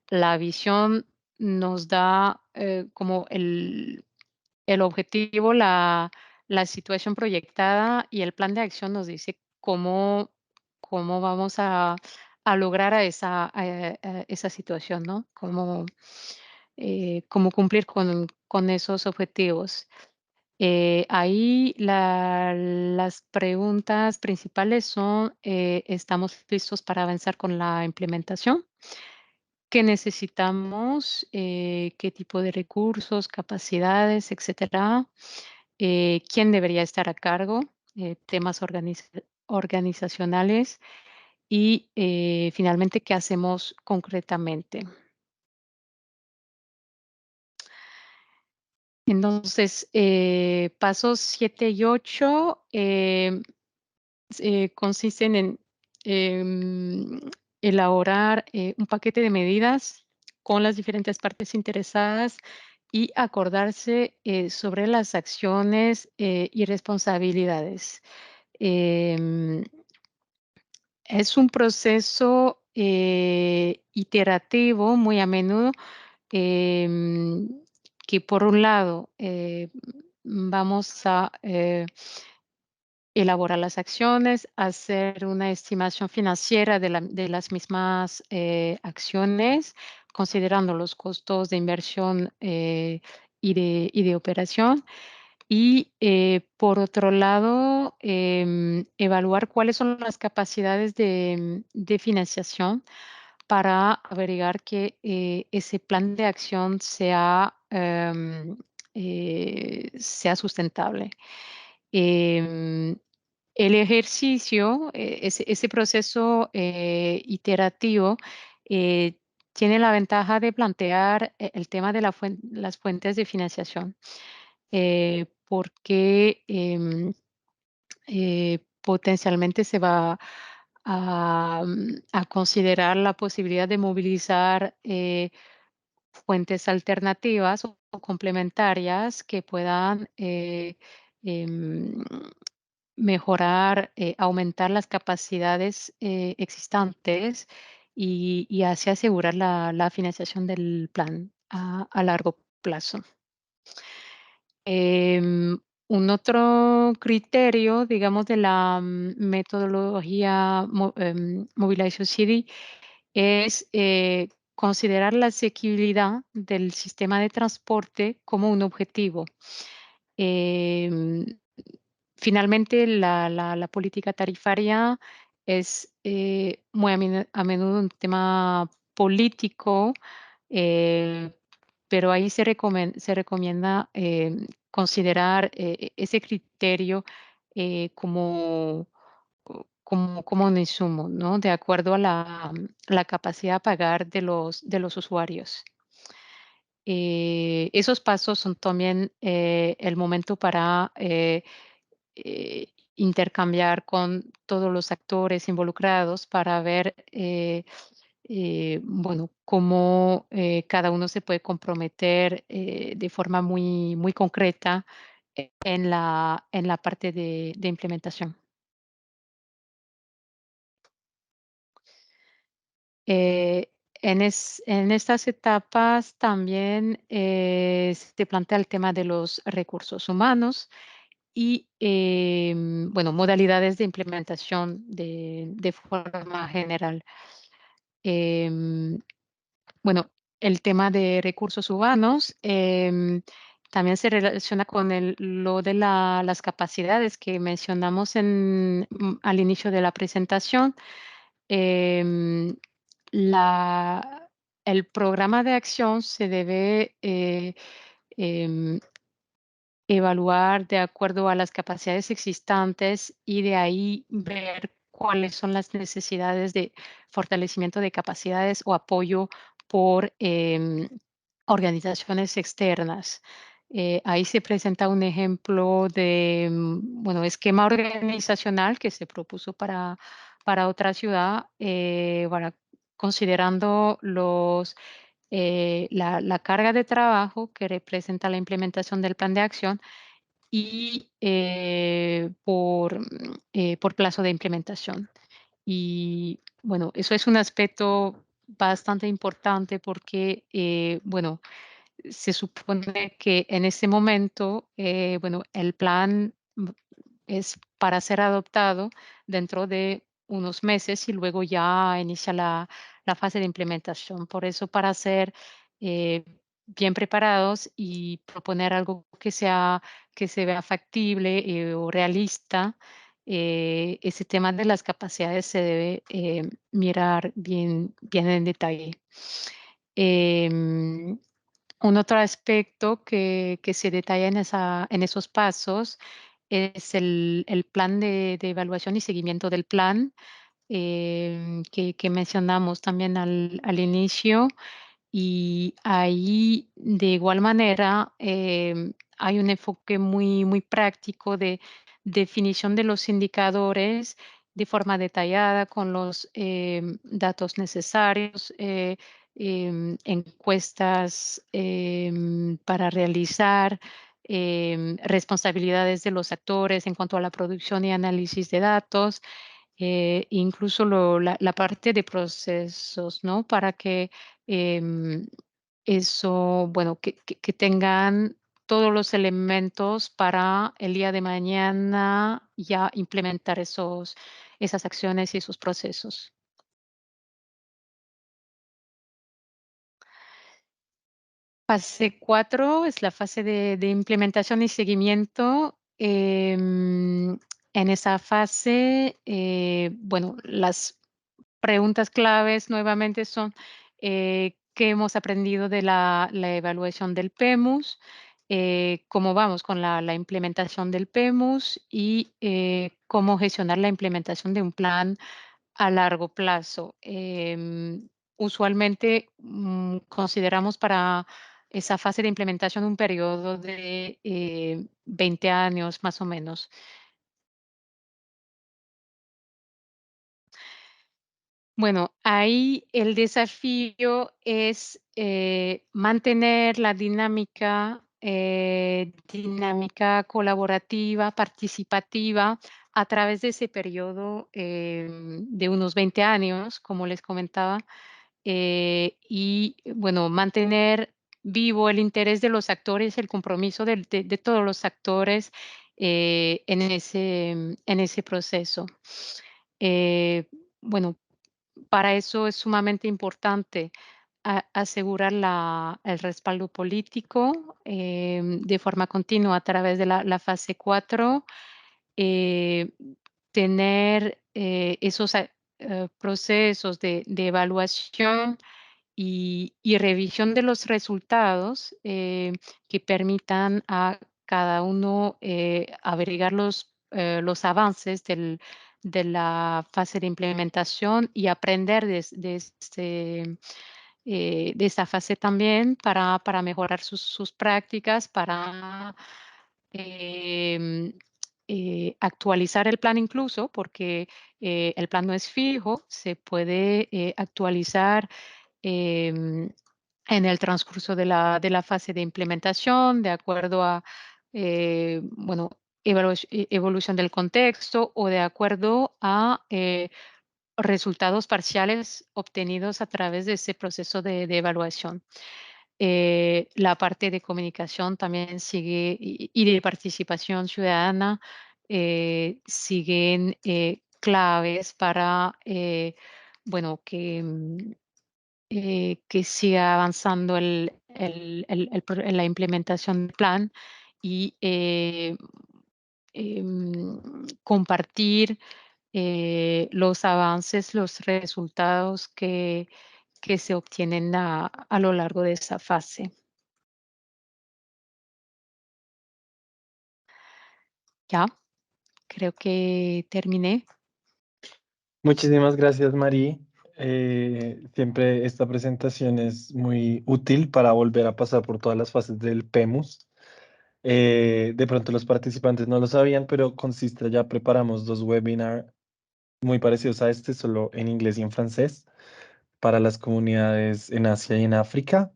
La visión nos da como el objetivo, la situación proyectada y el plan de acción nos dice cómo vamos a lograr esa situación, ¿no? Cómo cumplir con esos objetivos. Ahí las preguntas principales son, ¿estamos listos para avanzar con la implementación? ¿Qué necesitamos? ¿Qué tipo de recursos, capacidades, etcétera? ¿Quién debería estar a cargo? Temas organizacionales y finalmente, ¿qué hacemos concretamente? Entonces, pasos 7 y 8 consisten en elaborar un paquete de medidas con las diferentes partes interesadas y acordarse sobre las acciones y responsabilidades. Em, es un proceso iterativo muy a menudo em, que por un lado vamos a elaborar las acciones, hacer una estimación financiera de las mismas acciones, considerando los costos de inversión y de operación. Y por otro lado, evaluar cuáles son las capacidades de financiación para averiguar que ese plan de acción sea sustentable. Em, el ejercicio, ese proceso iterativo, eh, tiene la ventaja de plantear el tema de las fuentes de financiación, porque potencialmente se va a considerar la posibilidad de movilizar fuentes alternativas o complementarias que puedan em, mejorar, aumentar las capacidades existentes y así asegurar la financiación del plan a largo plazo. Un otro criterio, digamos, de la metodología Mobilization City es considerar la asequibilidad del sistema de transporte como un objetivo. Em, Finalmente, la política tarifaria es muy a menudo un tema político, eh, pero ahí se recomienda considerar ese criterio como, como un insumo, ¿no? De acuerdo a la capacidad a pagar de los usuarios. Esos pasos son también el momento para intercambiar con todos los actores involucrados para ver, bueno, cómo cada uno se puede comprometer de forma muy concreta en la parte de implementación. Eh, en estas etapas también se plantea el tema de los recursos humanos y, bueno, modalidades de implementación de forma general. Em, bueno, el tema de recursos humanos también se relaciona con lo de las capacidades que mencionamos al inicio de la presentación. Em, la, el programa de acción se debe em, evaluar de acuerdo a las capacidades existentes y de ahí ver cuáles son las necesidades de fortalecimiento de capacidades o apoyo por organizaciones externas. Ahí se presenta un ejemplo de, bueno, esquema organizacional que se propuso para otra ciudad, considerando la carga de trabajo que representa la implementación del plan de acción y por plazo de implementación. Y bueno, eso es un aspecto bastante importante porque, bueno, se supone que en ese momento, bueno, el plan es para ser adoptado dentro de unos meses y luego ya inicia la fase de implementación. Por eso, para ser bien preparados y proponer algo que se vea factible o realista, ese tema de las capacidades se debe mirar bien en detalle. Em, un otro aspecto que se detalla en esos pasos es el plan de evaluación y seguimiento del plan, que mencionamos también al inicio. Y ahí, de igual manera, hay un enfoque muy práctico de definición de los indicadores de forma detallada con los datos necesarios, encuestas para realizar, responsabilidades de los actores en cuanto a la producción y análisis de datos, incluso la parte de procesos, ¿no? Para que em, eso, bueno, que tengan todos los elementos para el día de mañana ya implementar esas acciones y esos procesos. Fase 4 es la fase de implementación y seguimiento. En esa fase, bueno, las preguntas claves nuevamente son qué hemos aprendido de la evaluación del PEMUS, cómo vamos con la implementación del PEMUS y cómo gestionar la implementación de un plan a largo plazo. Usualmente consideramos para esa fase de implementación un periodo de 20 años más o menos. Bueno, ahí el desafío es mantener la dinámica colaborativa, participativa a través de ese periodo de unos 20 años, como les comentaba, y bueno, mantener vivo el interés de los actores, el compromiso de todos los actores en ese proceso. Eh, bueno, para eso es sumamente importante asegurar el respaldo político de forma continua a través de la fase 4, eh, tener esos procesos de evaluación y revisión de los resultados que permitan a cada uno averiguar los avances de la fase de implementación y aprender de esta fase también para mejorar sus prácticas, para em, actualizar el plan incluso, porque el plan no es fijo, se puede actualizar em, en el transcurso de la fase de implementación, de acuerdo a, bueno, evolución del contexto o de acuerdo a resultados parciales obtenidos a través de ese proceso de evaluación. La parte de comunicación también sigue y de participación ciudadana siguen claves para, bueno, que siga avanzando la implementación del plan y compartir los avances, los resultados que se obtienen a lo largo de esa fase. Ya, creo que terminé. Muchísimas gracias, Mari. Siempre esta presentación es muy útil para volver a pasar por todas las fases del PEMUS. De pronto los participantes no lo sabían, pero con Sistra ya preparamos 2 webinars muy parecidos a este, solo en inglés y en francés, para las comunidades en Asia y en África.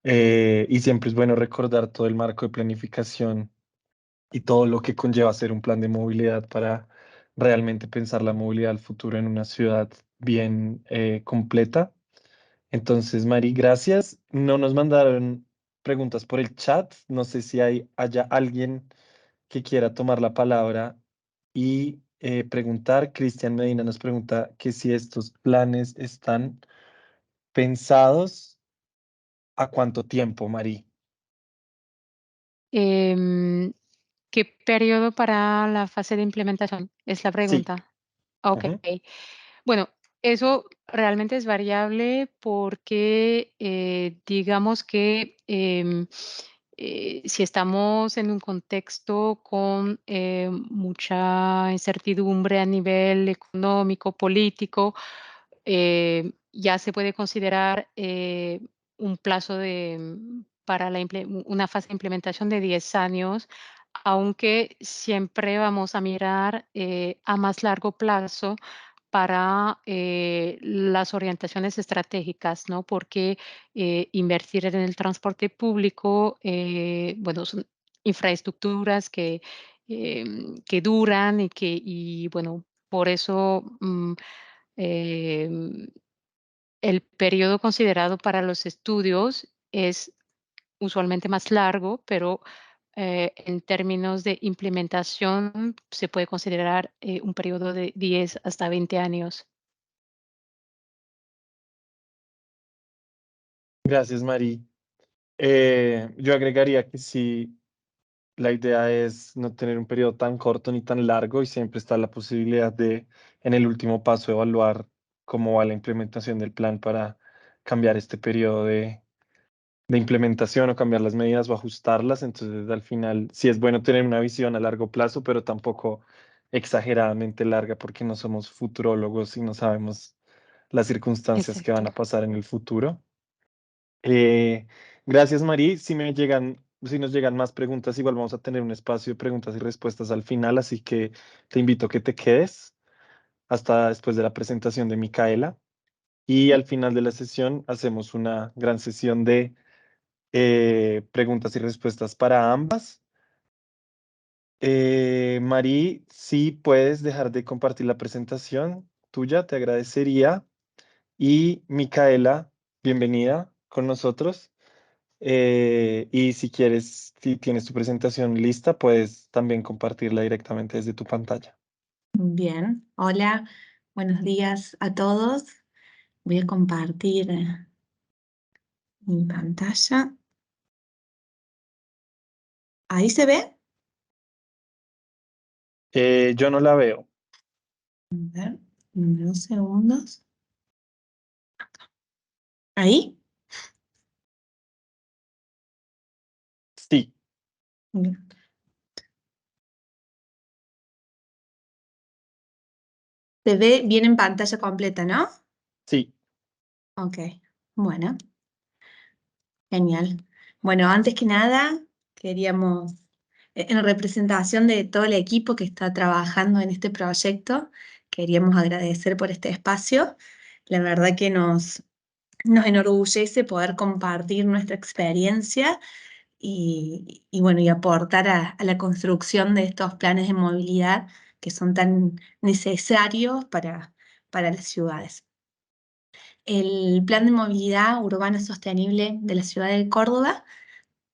Y siempre es bueno recordar todo el marco de planificación y todo lo que conlleva hacer un plan de movilidad para realmente pensar la movilidad al futuro en una ciudad bien completa. Entonces, Mari, gracias. No nos mandaron preguntas por el chat. No sé si haya alguien que quiera tomar la palabra y preguntar. Cristian Medina nos pregunta que si estos planes están pensados a cuánto tiempo, Mari. ¿Qué periodo para la fase de implementación? Es la Sí. pregunta. Ok. Ujú. Bueno, eso realmente es variable porque digamos que si estamos en un contexto con mucha incertidumbre a nivel económico, político, ya se puede considerar un plazo para una fase de implementación de 10 años, aunque siempre vamos a mirar a más largo plazo para las orientaciones estratégicas, ¿no? Porque invertir en el transporte público, bueno, son infraestructuras que duran y bueno, por eso em, el periodo considerado para los estudios es usualmente más largo, pero en términos de implementación se puede considerar un periodo de 10 hasta 20 años. Gracias, Mari. Yo agregaría que sí, la idea es no tener un periodo tan corto ni tan largo y siempre está la posibilidad de, en el último paso, evaluar cómo va la implementación del plan para cambiar este periodo de implementación o cambiar las medidas o ajustarlas. Entonces, al final, sí es bueno tener una visión a largo plazo, pero tampoco exageradamente larga porque no somos futurólogos y no sabemos las circunstancias que van Exacto. a pasar en el futuro. Eh, gracias, Mari. Si nos llegan más preguntas, igual vamos a tener un espacio de preguntas y respuestas al final, así que te invito a que te quedes hasta después de la presentación de Micaela. Y al final de la sesión hacemos una gran sesión de preguntas y respuestas para ambas. Mari, si puedes dejar de compartir la presentación tuya, te agradecería. Y Micaela, bienvenida con nosotros. Y si quieres, si tienes tu presentación lista, puedes también compartirla directamente desde tu pantalla. Bien, hola, buenos días a todos. Voy a compartir mi pantalla. ¿Ahí se ve? Yo no la veo. A ver, 2 segundos. ¿Ahí? Sí, Bien. Se ve bien en pantalla completa, ¿no? sí. Ok, bueno, genial. Bueno, antes que nada, queríamos, en representación de todo el equipo que está trabajando en este proyecto, queríamos agradecer por este espacio. La verdad que nos enorgullece poder compartir nuestra experiencia y bueno, y aportar a la construcción de estos planes de movilidad que son tan necesarios para las ciudades. El Plan de Movilidad Urbana Sostenible de la ciudad de Córdoba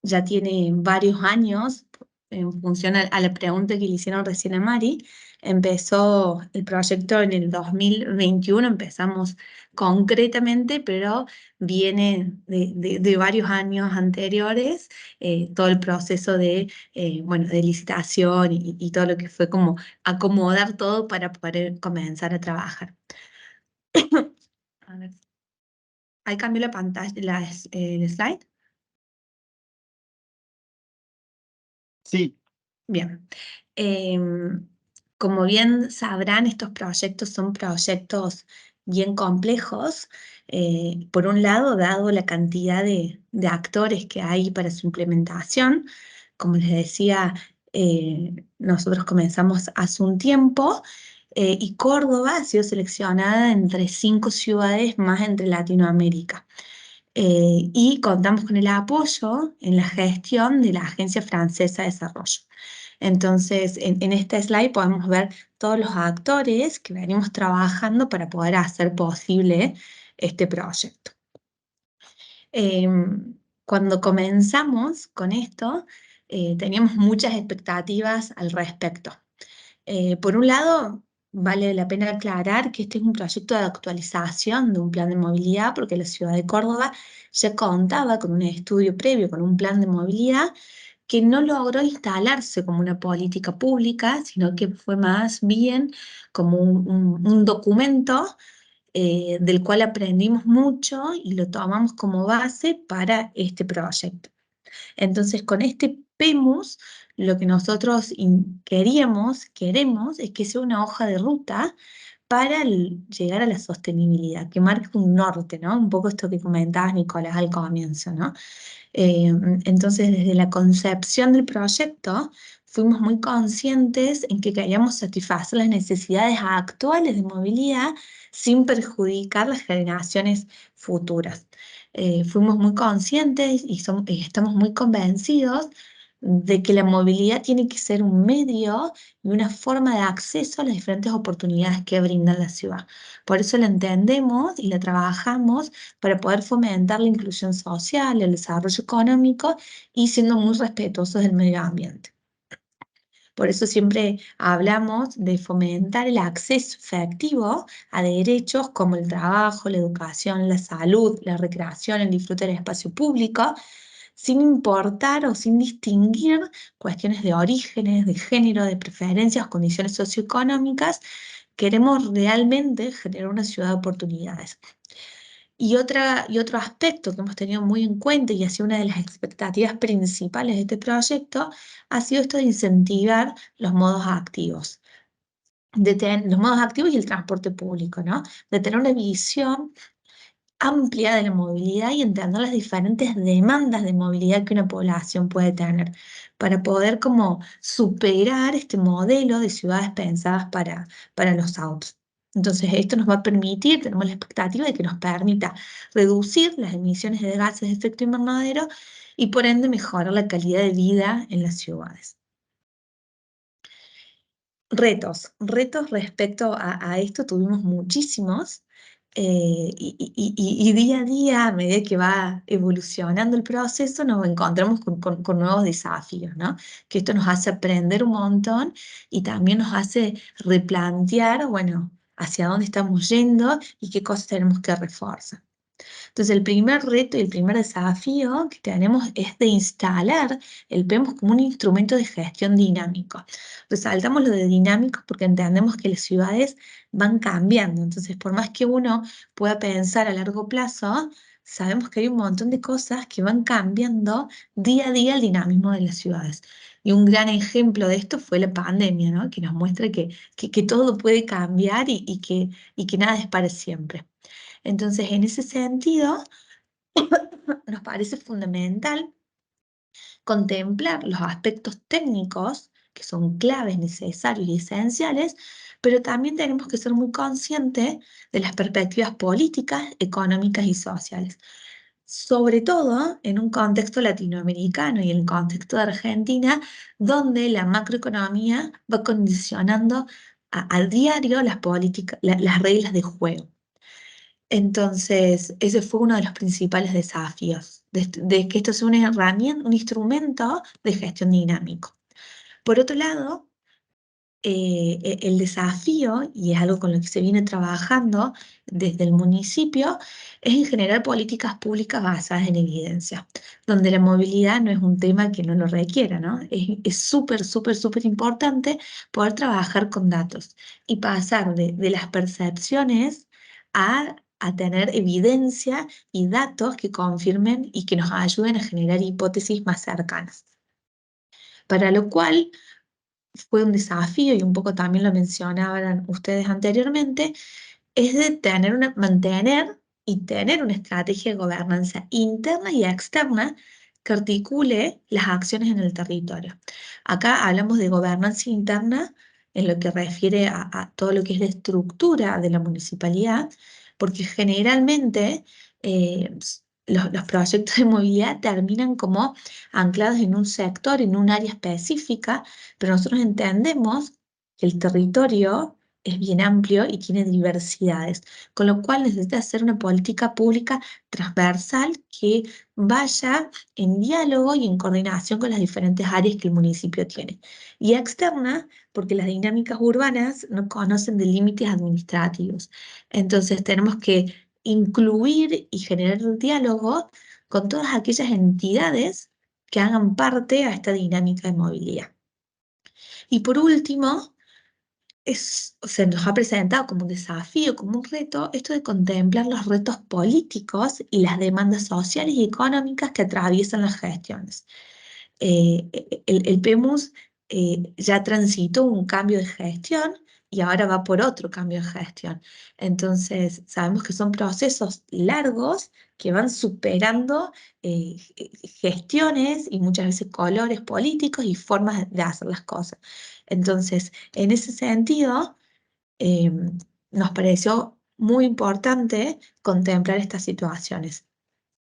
ya tiene varios años, en función a la pregunta que le hicieron recién a Mari. Empezó el proyecto en el 2021, empezamos concretamente, pero viene de varios años anteriores, todo el proceso bueno, de licitación y todo lo que fue como acomodar todo para poder comenzar a trabajar. A ver, ahí cambió la pantalla, el slide. Sí, Bien. Como bien sabrán, estos proyectos son proyectos bien complejos. Por un lado, dado la cantidad de actores que hay para su implementación, como les decía, nosotros comenzamos hace un tiempo y Córdoba ha sido seleccionada entre 5 ciudades más entre Latinoamérica. Y contamos con el apoyo en la gestión de la Agencia Francesa de Desarrollo. Entonces, en este slide podemos ver todos los actores que venimos trabajando para poder hacer posible este proyecto. Cuando comenzamos con esto, teníamos muchas expectativas al respecto. Por un lado, vale la pena aclarar que este es un proyecto de actualización de un plan de movilidad, porque la ciudad de Córdoba ya contaba con un estudio previo, con un plan de movilidad, que no logró instalarse como una política pública, sino que fue más bien como un documento del cual aprendimos mucho y lo tomamos como base para este proyecto. Entonces, con este PEMUS, lo que nosotros queremos es que sea una hoja de ruta para llegar a la sostenibilidad, que marque un norte, ¿no? Un poco esto que comentabas, Nicolás, al comienzo, ¿no? Entonces, desde la concepción del proyecto, fuimos muy conscientes en que queríamos satisfacer las necesidades actuales de movilidad sin perjudicar las generaciones futuras. Fuimos muy conscientes y estamos muy convencidos de que la movilidad tiene que ser un medio y una forma de acceso a las diferentes oportunidades que brinda la ciudad. Por eso la entendemos y la trabajamos para poder fomentar la inclusión social, el desarrollo económico y siendo muy respetuosos del medio ambiente. Por eso siempre hablamos de fomentar el acceso efectivo a derechos como el trabajo, la educación, la salud, la recreación, el disfrute del espacio público, sin importar o sin distinguir cuestiones de orígenes, de género, de preferencias, condiciones socioeconómicas. Queremos realmente generar una ciudad de oportunidades. Y otro aspecto que hemos tenido muy en cuenta y ha sido una de las expectativas principales de este proyecto ha sido esto de incentivar los modos activos. Los modos activos y el transporte público, ¿no? De tener una visión amplia de la movilidad y entender las diferentes demandas de movilidad que una población puede tener, para poder como superar este modelo de ciudades pensadas para los autos. Entonces, esto nos va a permitir, tenemos la expectativa de que nos permita reducir las emisiones de gases de efecto invernadero y por ende mejorar la calidad de vida en las ciudades. Retos respecto a esto tuvimos muchísimos y día a día, a medida que va evolucionando el proceso, nos encontramos con nuevos desafíos, ¿no? Que esto nos hace aprender un montón y también nos hace replantear, bueno, hacia dónde estamos yendo y qué cosas tenemos que reforzar. Entonces, el primer reto y el primer desafío que tenemos es de instalar el PEMUS como un instrumento de gestión dinámico. Resaltamos lo de dinámico porque entendemos que las ciudades van cambiando. Entonces, por más que uno pueda pensar a largo plazo, sabemos que hay un montón de cosas que van cambiando día a día el dinamismo de las ciudades. Y un gran ejemplo de esto fue la pandemia, ¿no? Que nos muestra que todo puede cambiar y que nada es para siempre. Entonces, en ese sentido, nos parece fundamental contemplar los aspectos técnicos que son claves, necesarios y esenciales, pero también tenemos que ser muy conscientes de las perspectivas políticas, económicas y sociales. Sobre todo en un contexto latinoamericano y en el contexto de Argentina, donde la macroeconomía va condicionando a diario las políticas, las reglas de juego. Entonces, ese fue uno de los principales desafíos, de que esto sea una herramienta, un instrumento de gestión dinámico. Por otro lado, el desafío, y es algo con lo que se viene trabajando desde el municipio, es en generar políticas públicas basadas en evidencia, donde la movilidad no es un tema que no lo requiera, ¿no? Es súper, súper, súper importante poder trabajar con datos y pasar de las percepciones a tener evidencia y datos que confirmen y que nos ayuden a generar hipótesis más cercanas. Para lo cual fue un desafío, y un poco también lo mencionaban ustedes anteriormente, es de mantener y tener una estrategia de gobernanza interna y externa que articule las acciones en el territorio. Acá hablamos de gobernanza interna en lo que refiere a todo lo que es la estructura de la municipalidad, porque generalmente los proyectos de movilidad terminan como anclados en un sector, en un área específica, pero nosotros entendemos que el territorio es bien amplio y tiene diversidades, con lo cual necesita hacer una política pública transversal que vaya en diálogo y en coordinación con las diferentes áreas que el municipio tiene. Y externa, porque las dinámicas urbanas no conocen de límites administrativos. Entonces tenemos que incluir y generar un diálogo con todas aquellas entidades que hagan parte a esta dinámica de movilidad. Y por último, se nos ha presentado como un desafío, como un reto, esto de contemplar los retos políticos y las demandas sociales y económicas que atraviesan las gestiones. El PEMUS ya transitó un cambio de gestión y ahora va por otro cambio de gestión. Entonces, sabemos que son procesos largos que van superando gestiones y muchas veces colores políticos y formas de hacer las cosas. Entonces, en ese sentido, eh, nos pareció muy importante contemplar estas situaciones.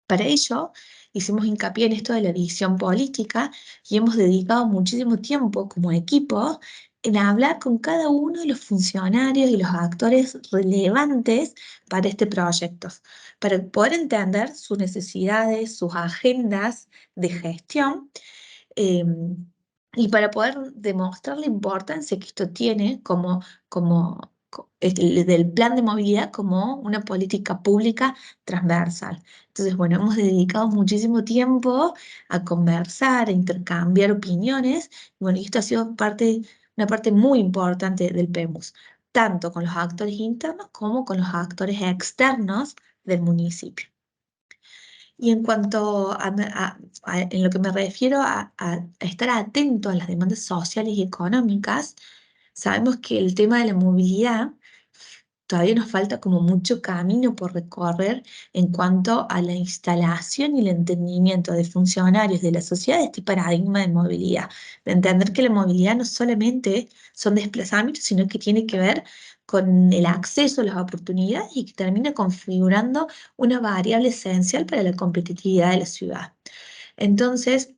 Para ello, hicimos hincapié en esto de la visión política y hemos dedicado muchísimo tiempo como equipo en hablar con cada uno de los funcionarios y los actores relevantes para este proyecto, para poder entender sus necesidades, sus agendas de gestión, y para poder demostrar la importancia que esto tiene del plan de movilidad como una política pública transversal. Entonces, bueno, hemos dedicado muchísimo tiempo a conversar, a intercambiar opiniones, y bueno, y esto ha sido una parte muy importante del PEMUS, tanto con los actores internos como con los actores externos del municipio. Y en cuanto en lo que me refiero a estar atento a las demandas sociales y económicas, sabemos que el tema de la movilidad todavía nos falta como mucho camino por recorrer en cuanto a la instalación y el entendimiento de funcionarios de la sociedad de este paradigma de movilidad, de entender que la movilidad no solamente son desplazamientos, sino que tiene que ver con el acceso a las oportunidades y que termina configurando una variable esencial para la competitividad de la ciudad. Entonces,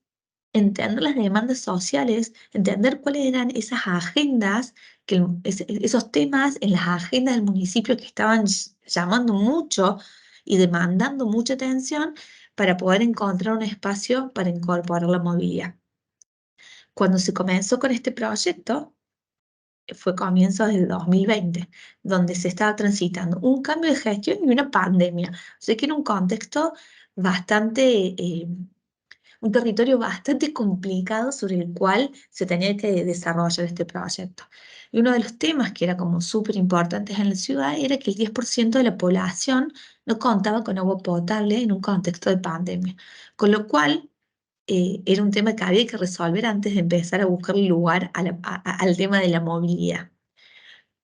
entender las demandas sociales, entender cuáles eran esas agendas, esos temas en las agendas del municipio que estaban llamando mucho y demandando mucha atención para poder encontrar un espacio para incorporar la movilidad. Cuando se comenzó con este proyecto, fue comienzo del 2020, donde se estaba transitando un cambio de gestión y una pandemia. O sea que era un contexto bastante, un territorio bastante complicado sobre el cual se tenía que desarrollar este proyecto. Y uno de los temas que era como súper importantes en la ciudad era que el 10% de la población no contaba con agua potable en un contexto de pandemia. Con lo cual, era un tema que había que resolver antes de empezar a buscar lugar al tema de la movilidad.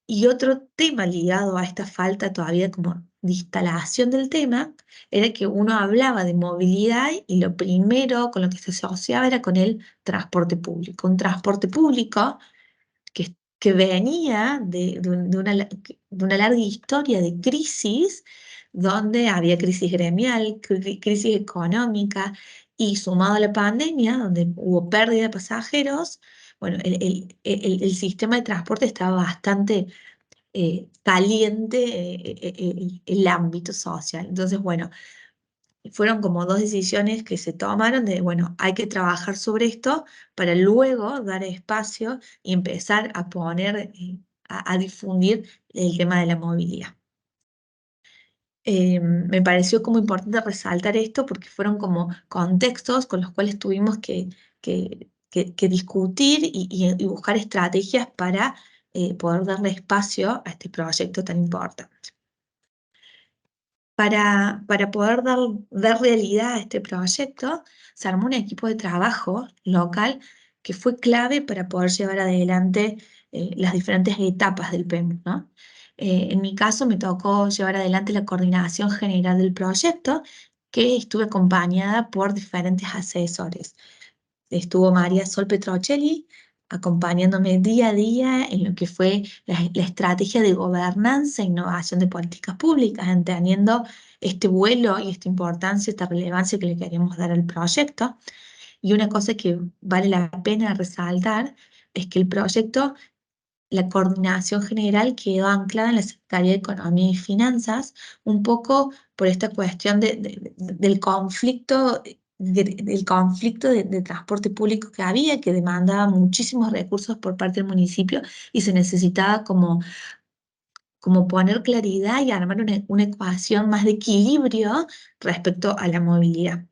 Y otro tema ligado a esta falta todavía como de instalación del tema era que uno hablaba de movilidad y lo primero con lo que se asociaba era con el transporte público. Un transporte público que venía de una larga historia de crisis, donde había crisis gremial, crisis económica, y sumado a la pandemia, donde hubo pérdida de pasajeros, bueno, el sistema de transporte estaba bastante caliente, el ámbito social. Entonces, bueno, fueron como dos decisiones que se tomaron de, bueno, hay que trabajar sobre esto para luego dar espacio y empezar a poner, a difundir el tema de la movilidad. Me pareció como importante resaltar esto porque fueron como contextos con los cuales tuvimos que discutir y buscar estrategias para poder darle espacio a este proyecto tan importante. Para poder dar realidad a este proyecto, se armó un equipo de trabajo local que fue clave para poder llevar adelante las diferentes etapas del PEMU, ¿no? En mi caso me tocó llevar adelante la coordinación general del proyecto, que estuve acompañada por diferentes asesores. Estuvo María Sol Petrocelli acompañándome día a día en lo que fue la estrategia de gobernanza e innovación de políticas públicas, entendiendo este vuelo y esta importancia, esta relevancia que le queremos dar al proyecto. Y una cosa que vale la pena resaltar es que el proyecto la coordinación general quedó anclada en la Secretaría de Economía y Finanzas, un poco por esta cuestión del conflicto, de transporte público que había, que demandaba muchísimos recursos por parte del municipio y se necesitaba como poner claridad y armar una ecuación más de equilibrio respecto a la movilidad.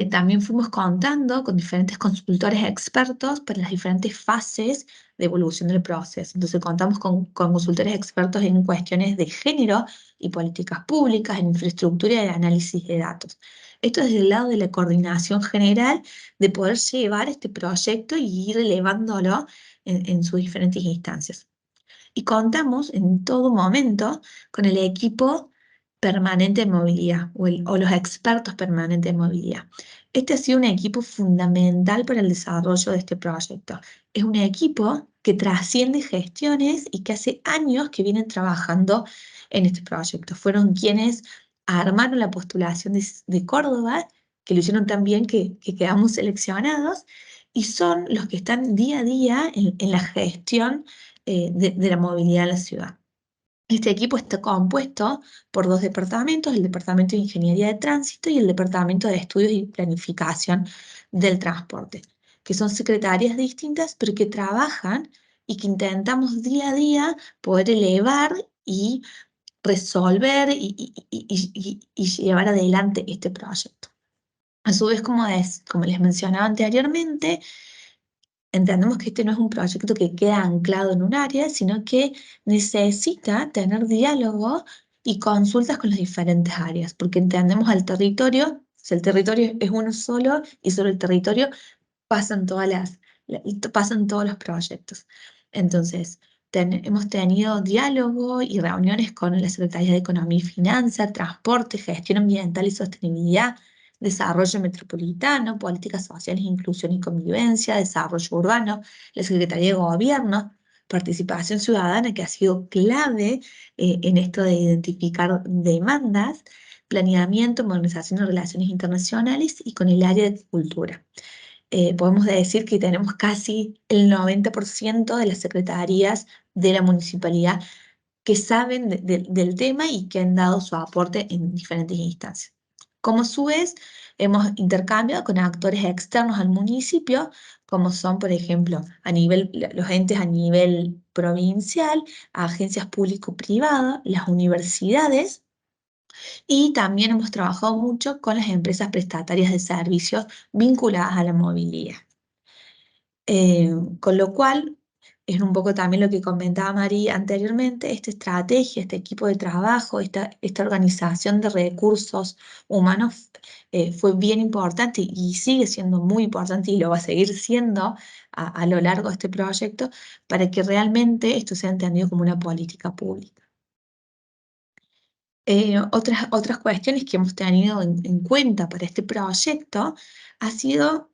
También fuimos contando con diferentes consultores expertos para las diferentes fases de evolución del proceso. Entonces contamos con consultores expertos en cuestiones de género y políticas públicas, en infraestructura y de análisis de datos. Esto desde el lado de la coordinación general, de poder llevar este proyecto y ir elevándolo en sus diferentes instancias. Y contamos en todo momento con el equipo permanente de movilidad o los expertos permanentes de movilidad. Este ha sido un equipo fundamental para el desarrollo de este proyecto. Es un equipo que trasciende gestiones y que hace años que vienen trabajando en este proyecto. Fueron quienes armaron la postulación de Córdoba, que lo hicieron tan bien que quedamos seleccionados, y son los que están día a día en la gestión de la movilidad en la ciudad. Este equipo está compuesto por dos departamentos, el Departamento de Ingeniería de Tránsito y el Departamento de Estudios y Planificación del Transporte, que son secretarías distintas, pero que trabajan y que intentamos día a día poder elevar y resolver y llevar adelante este proyecto. A su vez, como les mencionaba anteriormente, entendemos que este no es un proyecto que queda anclado en un área, sino que necesita tener diálogo y consultas con las diferentes áreas, porque entendemos al territorio, si el territorio es uno solo y sobre el territorio pasan pasan todos los proyectos. Entonces, hemos tenido diálogo y reuniones con la Secretaría de Economía y Finanzas, Transporte, Gestión Ambiental y Sostenibilidad, Desarrollo Metropolitano, Políticas Sociales, Inclusión y Convivencia, Desarrollo Urbano, la Secretaría de Gobierno, Participación Ciudadana, que ha sido clave en esto de identificar demandas, planeamiento, modernización de relaciones internacionales y con el área de cultura. Podemos decir que tenemos casi el 90% de las secretarías de la municipalidad que saben del tema y que han dado su aporte en diferentes instancias. Como a su vez, hemos intercambiado con actores externos al municipio, como son, por ejemplo, los entes a nivel provincial, agencias público-privadas, las universidades, y también hemos trabajado mucho con las empresas prestatarias de servicios vinculadas a la movilidad. Con lo cual, es un poco también lo que comentaba María anteriormente, esta estrategia, este equipo de trabajo, esta organización de recursos humanos fue bien importante y sigue siendo muy importante y lo va a seguir siendo a lo largo de este proyecto para que realmente esto sea entendido como una política pública. Otras cuestiones que hemos tenido en cuenta para este proyecto ha sido,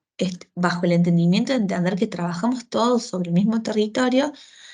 bajo el entendimiento de entender que trabajamos todos sobre el mismo territorio,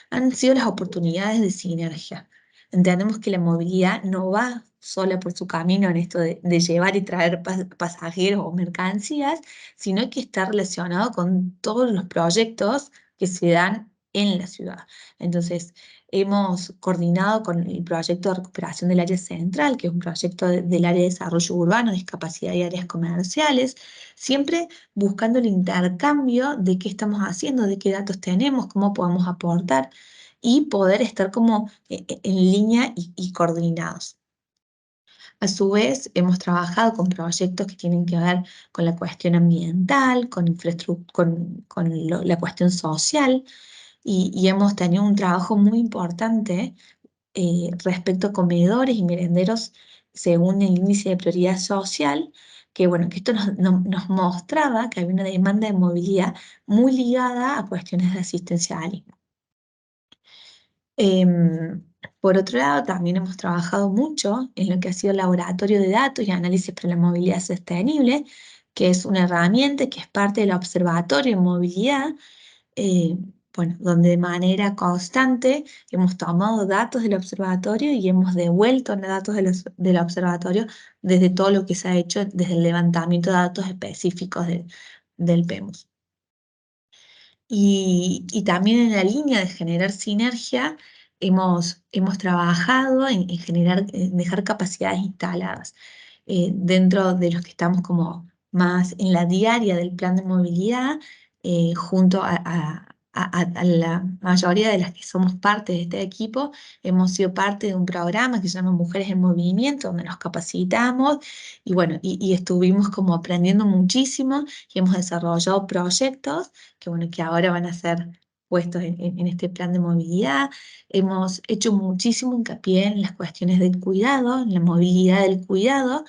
han sido las oportunidades de sinergia. Entendemos que la movilidad no va sola por su camino en esto de llevar y traer pasajeros o mercancías, sino que está relacionado con todos los proyectos que se dan en la ciudad. Entonces, hemos coordinado con el proyecto de recuperación del área central, que es un proyecto del área de desarrollo urbano, discapacidad y áreas comerciales, siempre buscando el intercambio de qué estamos haciendo, de qué datos tenemos, cómo podemos aportar y poder estar como en línea y coordinados. A su vez, hemos trabajado con proyectos que tienen que ver con la cuestión ambiental, con la cuestión social, y hemos tenido un trabajo muy importante respecto a comedores y merenderos según el índice de prioridad social, que bueno, que esto nos mostraba que había una demanda de movilidad muy ligada a cuestiones de asistencialismo. Por otro lado, también hemos trabajado mucho en lo que ha sido el laboratorio de datos y análisis para la movilidad sostenible, que es una herramienta que es parte del observatorio en movilidad, bueno, donde de manera constante hemos tomado datos del observatorio y hemos devuelto datos del observatorio desde todo lo que se ha hecho, desde el levantamiento de datos específicos del PEMUS. Y también en la línea de generar sinergia, hemos trabajado en generar, en dejar capacidades instaladas. Dentro de los que estamos como más en la diaria del plan de movilidad, junto a la mayoría de las que somos parte de este equipo, hemos sido parte de un programa que se llama Mujeres en Movimiento, donde nos capacitamos y bueno, y estuvimos como aprendiendo muchísimo y hemos desarrollado proyectos que bueno, que ahora van a ser puestos en este plan de movilidad. Hemos hecho muchísimo hincapié en las cuestiones del cuidado, en la movilidad del cuidado,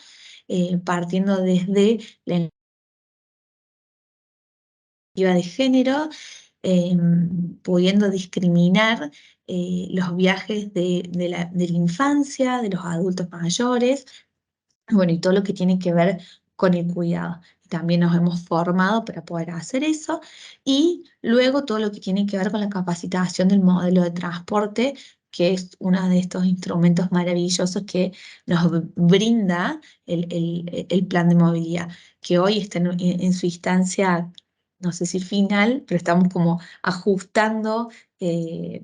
partiendo desde la perspectiva de género, pudiendo discriminar los viajes de la infancia, de los adultos mayores, bueno, y todo lo que tiene que ver con el cuidado. También nos hemos formado para poder hacer eso. Y luego todo lo que tiene que ver con la capacitación del modelo de transporte, que es uno de estos instrumentos maravillosos que nos brinda el plan de movilidad, que hoy está en su instancia, no sé si final, pero estamos como ajustando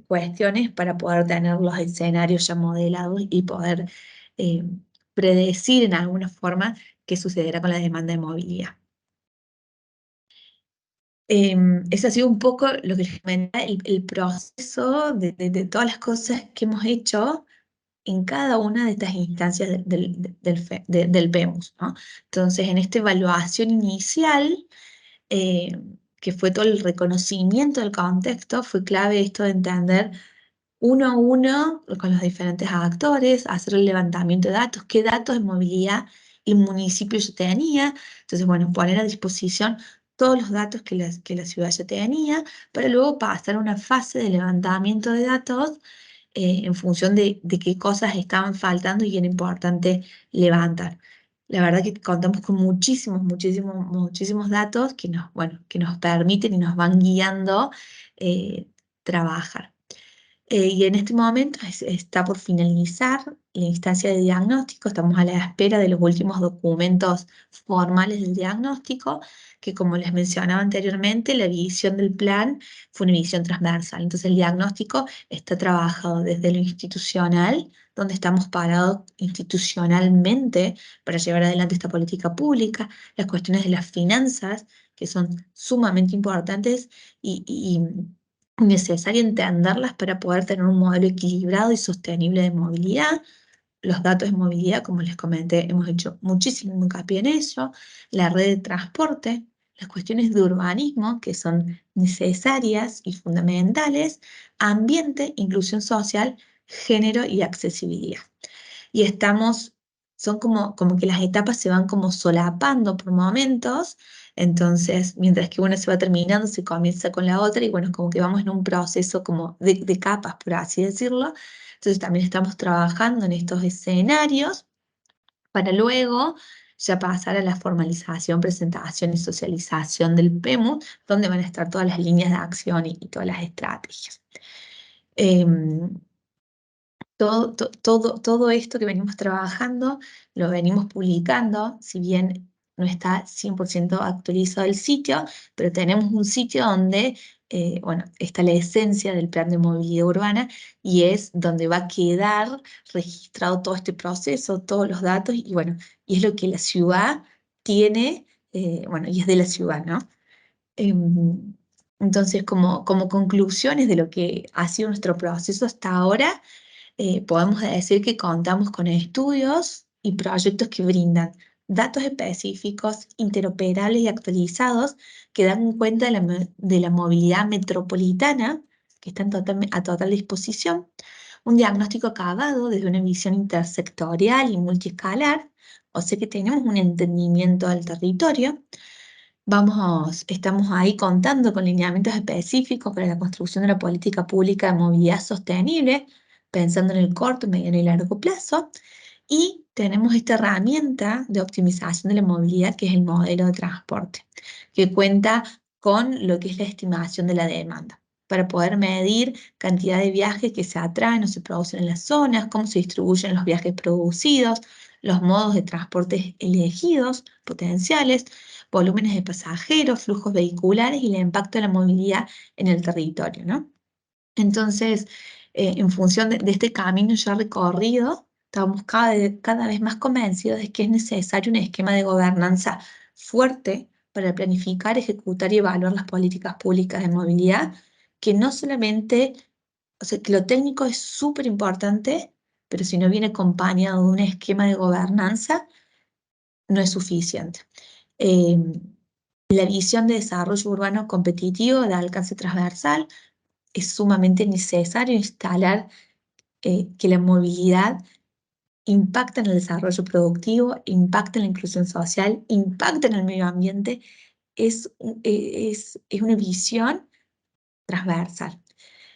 cuestiones para poder tener los escenarios ya modelados y poder eh, predecir en alguna forma qué sucederá con la demanda de movilidad. Eso ha sido un poco lo que les comentaba, el proceso de todas las cosas que hemos hecho en cada una de estas instancias del PEMUS, ¿no? Entonces, en esta evaluación inicial, eh, que fue todo el reconocimiento del contexto, fue clave esto de entender uno a uno con los diferentes actores, hacer el levantamiento de datos, qué datos de movilidad el municipio ya tenía. Entonces, bueno, poner a disposición todos los datos que la ciudad ya tenía, para luego pasar a una fase de levantamiento de datos en función de qué cosas estaban faltando y era importante levantar. La verdad que contamos con muchísimos, muchísimos, muchísimos datos que nos, bueno, que nos permiten y nos van guiando trabajar. Y en este momento está por finalizar la instancia de diagnóstico, estamos a la espera de los últimos documentos formales del diagnóstico, que como les mencionaba anteriormente, la visión del plan fue una visión transversal. Entonces el diagnóstico está trabajado desde lo institucional, donde estamos parados institucionalmente para llevar adelante esta política pública, las cuestiones de las finanzas, que son sumamente importantes y necesario entenderlas para poder tener un modelo equilibrado y sostenible de movilidad. Los datos de movilidad, como les comenté, hemos hecho muchísimo hincapié en eso. La red de transporte, las cuestiones de urbanismo, que son necesarias y fundamentales, ambiente, inclusión social, género y accesibilidad. Y son como que las etapas se van como solapando por momentos, entonces mientras que una se va terminando, se comienza con la otra y bueno, como que vamos en un proceso como de capas, por así decirlo. Entonces también estamos trabajando en estos escenarios para luego ya pasar a la formalización, presentación y socialización del PEMU, donde van a estar todas las líneas de acción y todas las estrategias. Todo esto que venimos trabajando lo venimos publicando, si bien no está 100% actualizado el sitio, pero tenemos un sitio donde, bueno, está la esencia del plan de movilidad urbana y es donde va a quedar registrado todo este proceso, todos los datos y bueno, y es lo que la ciudad tiene, bueno, y es de la ciudad, ¿no? Em, entonces, como conclusiones de lo que ha sido nuestro proceso hasta ahora, podemos decir que contamos con estudios y proyectos que brindan datos específicos, interoperables y actualizados que dan cuenta de la movilidad metropolitana, que está a total disposición, un diagnóstico acabado desde una visión intersectorial y multiescalar, o sea que tenemos un entendimiento del territorio. Estamos ahí contando con lineamientos específicos para la construcción de la política pública de movilidad sostenible, pensando en el corto, mediano y largo plazo. Y tenemos esta herramienta de optimización de la movilidad, que es el modelo de transporte, que cuenta con lo que es la estimación de la demanda, para poder medir cantidad de viajes que se atraen o se producen en las zonas, cómo se distribuyen los viajes producidos, los modos de transporte elegidos, potenciales, volúmenes de pasajeros, flujos vehiculares y el impacto de la movilidad en el territorio, ¿no? Entonces, en función de este camino ya recorrido, estamos cada vez más convencidos de que es necesario un esquema de gobernanza fuerte para planificar, ejecutar y evaluar las políticas públicas de movilidad, que no solamente, o sea, que lo técnico es súper importante, pero si no viene acompañado de un esquema de gobernanza, no es suficiente. Eh, la visión de desarrollo urbano competitivo de alcance transversal es sumamente necesario instalar que la movilidad impacta en el desarrollo productivo, impacta en la inclusión social, impacta en el medio ambiente. Es una visión transversal.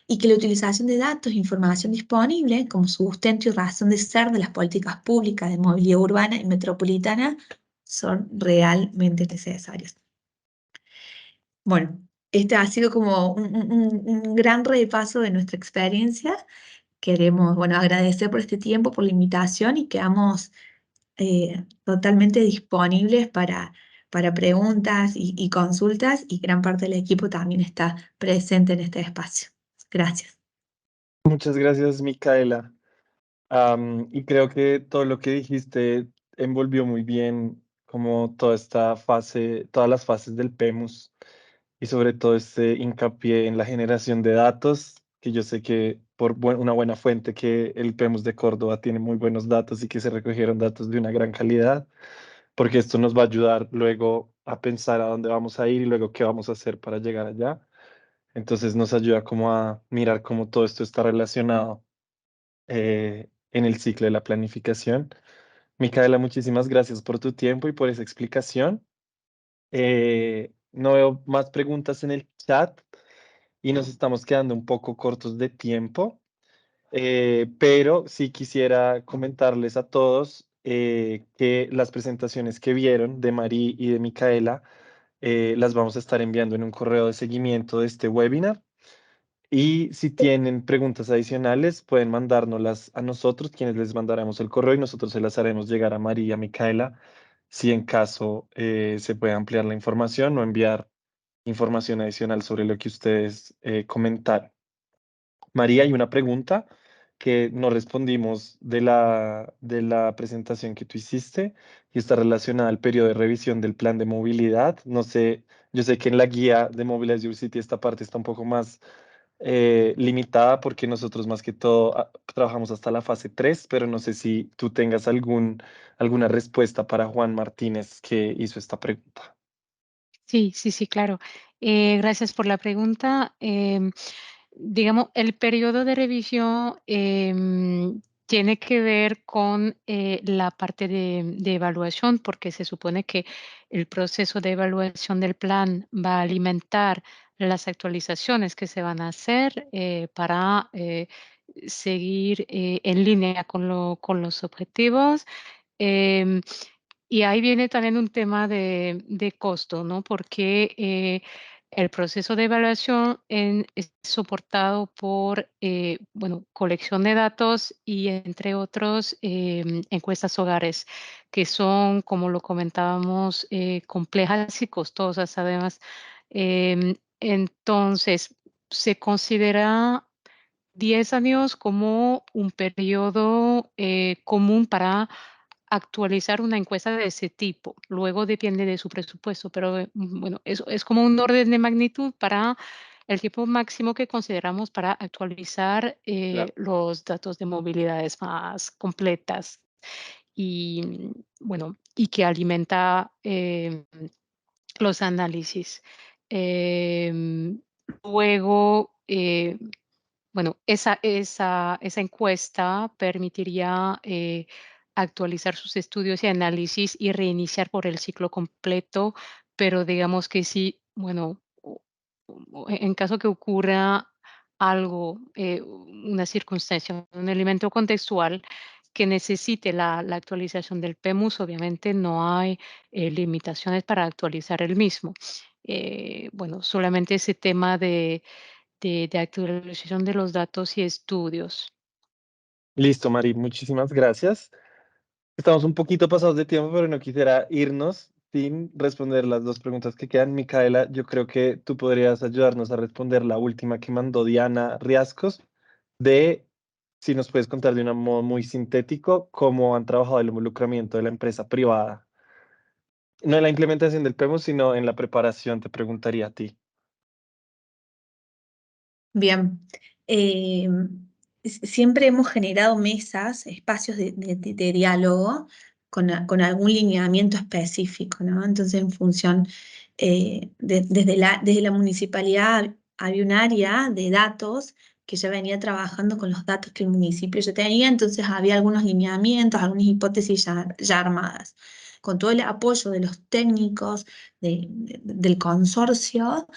Y que la utilización de datos e información disponible como sustento y razón de ser de las políticas públicas de movilidad urbana y metropolitana son realmente necesarias. Bueno, este ha sido como un gran repaso de nuestra experiencia. Queremos, bueno, agradecer por este tiempo, por la invitación y quedamos totalmente disponibles para preguntas y consultas y gran parte del equipo también está presente en este espacio. Gracias. Muchas gracias, Micaela. Y creo que todo lo que dijiste envolvió muy bien como toda esta fase, todas las fases del PEMUS y sobre todo este hincapié en la generación de datos, que yo sé que por una buena fuente que el PEMUS de Córdoba tiene muy buenos datos y que se recogieron datos de una gran calidad, porque esto nos va a ayudar luego a pensar a dónde vamos a ir y luego qué vamos a hacer para llegar allá. Entonces nos ayuda como a mirar cómo todo esto está relacionado en el ciclo de la planificación. Micaela, muchísimas gracias por tu tiempo y por esa explicación. No veo más preguntas en el chat y nos estamos quedando un poco cortos de tiempo, pero sí quisiera comentarles a todos que las presentaciones que vieron de Marí y de Micaela las vamos a estar enviando en un correo de seguimiento de este webinar. Y si tienen preguntas adicionales, pueden mandárnoslas a nosotros, quienes les mandaremos el correo y nosotros se las haremos llegar a María y a Micaela, si en caso se puede ampliar la información o enviar información adicional sobre lo que ustedes comentaron. María, hay una pregunta que no respondimos de la presentación que tú hiciste y está relacionada al periodo de revisión del plan de movilidad. No sé, yo sé que en la guía de Mobilize Your City esta parte está un poco más limitada porque nosotros más que todo trabajamos hasta la fase 3, pero no sé si tú tengas alguna respuesta para Juan Martínez que hizo esta pregunta. Sí, sí, sí, claro. Gracias por la pregunta. Digamos, el periodo de revisión tiene que ver con la parte de evaluación, porque se supone que el proceso de evaluación del plan va a alimentar las actualizaciones que se van a hacer para seguir en línea con los objetivos. Em, y ahí viene también un tema de costo, ¿no? Porque el proceso de evaluación es soportado por, bueno, colección de datos y, entre otros, encuestas hogares, que son, como lo comentábamos, complejas y costosas, además. Entonces, se considera 10 años como un periodo común para actualizar una encuesta de ese tipo. Luego depende de su presupuesto, pero bueno, eso es como un orden de magnitud para el tiempo máximo que consideramos para actualizar Claro. los datos de movilidades más completas y, bueno, y que alimenta los análisis. Em, luego, bueno, esa encuesta permitiría actualizar sus estudios y análisis y reiniciar por el ciclo completo, pero digamos que sí, bueno, en caso que ocurra algo, una circunstancia, un elemento contextual que necesite la actualización del PEMUS, obviamente no hay limitaciones para actualizar el mismo. Bueno, solamente ese tema de actualización de los datos y estudios. Listo, Mari, muchísimas gracias. Estamos un poquito pasados de tiempo, pero no quisiera irnos sin responder las dos preguntas que quedan. Micaela, yo creo que tú podrías ayudarnos a responder la última que mandó Diana Riascos, de si nos puedes contar de un modo muy sintético cómo han trabajado el involucramiento de la empresa privada. No en la implementación del PEMO, sino en la preparación, te preguntaría a ti. Bien. Siempre hemos generado mesas, espacios de diálogo con algún lineamiento específico, ¿no? Entonces, en función, desde la municipalidad había un área de datos que ya venía trabajando con los datos que el municipio ya tenía, entonces había algunos lineamientos, algunas hipótesis ya armadas. Con todo el apoyo de los técnicos del consorcio,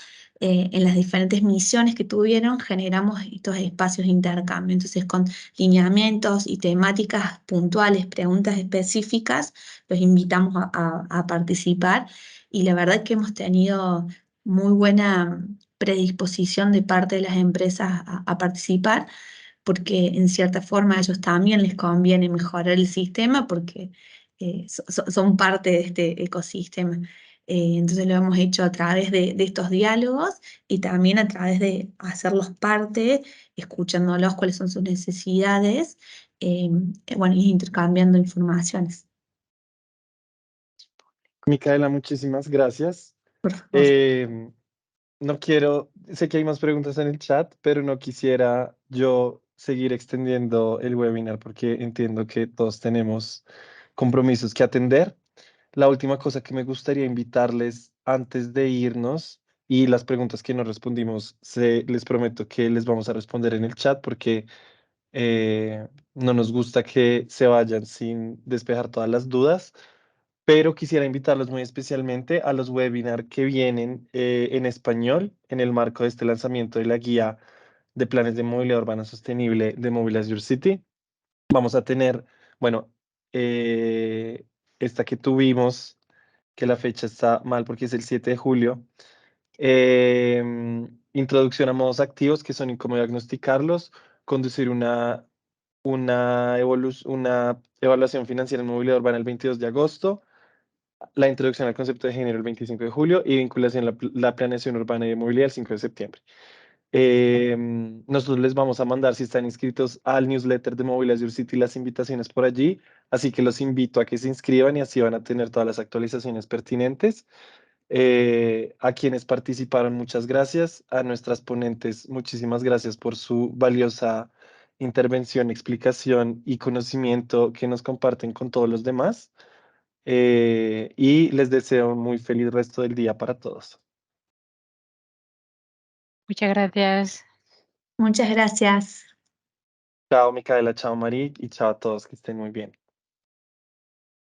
en las diferentes misiones que tuvieron, generamos estos espacios de intercambio. Entonces, con lineamientos y temáticas puntuales, preguntas específicas, los invitamos a participar. Y la verdad que hemos tenido muy buena predisposición de parte de las empresas a participar, porque en cierta forma a ellos también les conviene mejorar el sistema porque son parte de este ecosistema. Entonces lo hemos hecho a través de estos diálogos y también a través de hacerlos parte, escuchándolos cuáles son sus necesidades, bueno, y intercambiando informaciones. Micaela, muchísimas gracias. Por favor. No quiero, sé que hay más preguntas en el chat, pero no quisiera yo seguir extendiendo el webinar porque entiendo que todos tenemos compromisos que atender. La última cosa que me gustaría invitarles antes de irnos y las preguntas que no respondimos, les prometo que les vamos a responder en el chat porque no nos gusta que se vayan sin despejar todas las dudas, pero quisiera invitarlos muy especialmente a los webinars que vienen en español en el marco de este lanzamiento de la guía de planes de movilidad urbana sostenible de Mobilize Your City. Vamos a tener, bueno, esta que tuvimos, que la fecha está mal porque es el 7 de julio. Introducción a modos activos, que son y cómo diagnosticarlos, conducir una evaluación financiera en movilidad urbana el 22 de agosto, la introducción al concepto de género el 25 de julio y vinculación a la planeación urbana y de movilidad el 5 de septiembre. Nosotros les vamos a mandar, si están inscritos al newsletter de Mobilize Your City, las invitaciones por allí, así que los invito a que se inscriban y así van a tener todas las actualizaciones pertinentes. A quienes participaron, muchas gracias. A nuestras ponentes, muchísimas gracias por su valiosa intervención, explicación y conocimiento que nos comparten con todos los demás. Y les deseo un muy feliz resto del día para todos. Muchas gracias. Muchas gracias. Chao, Micaela, chao, Marí, y chao a todos, que estén muy bien.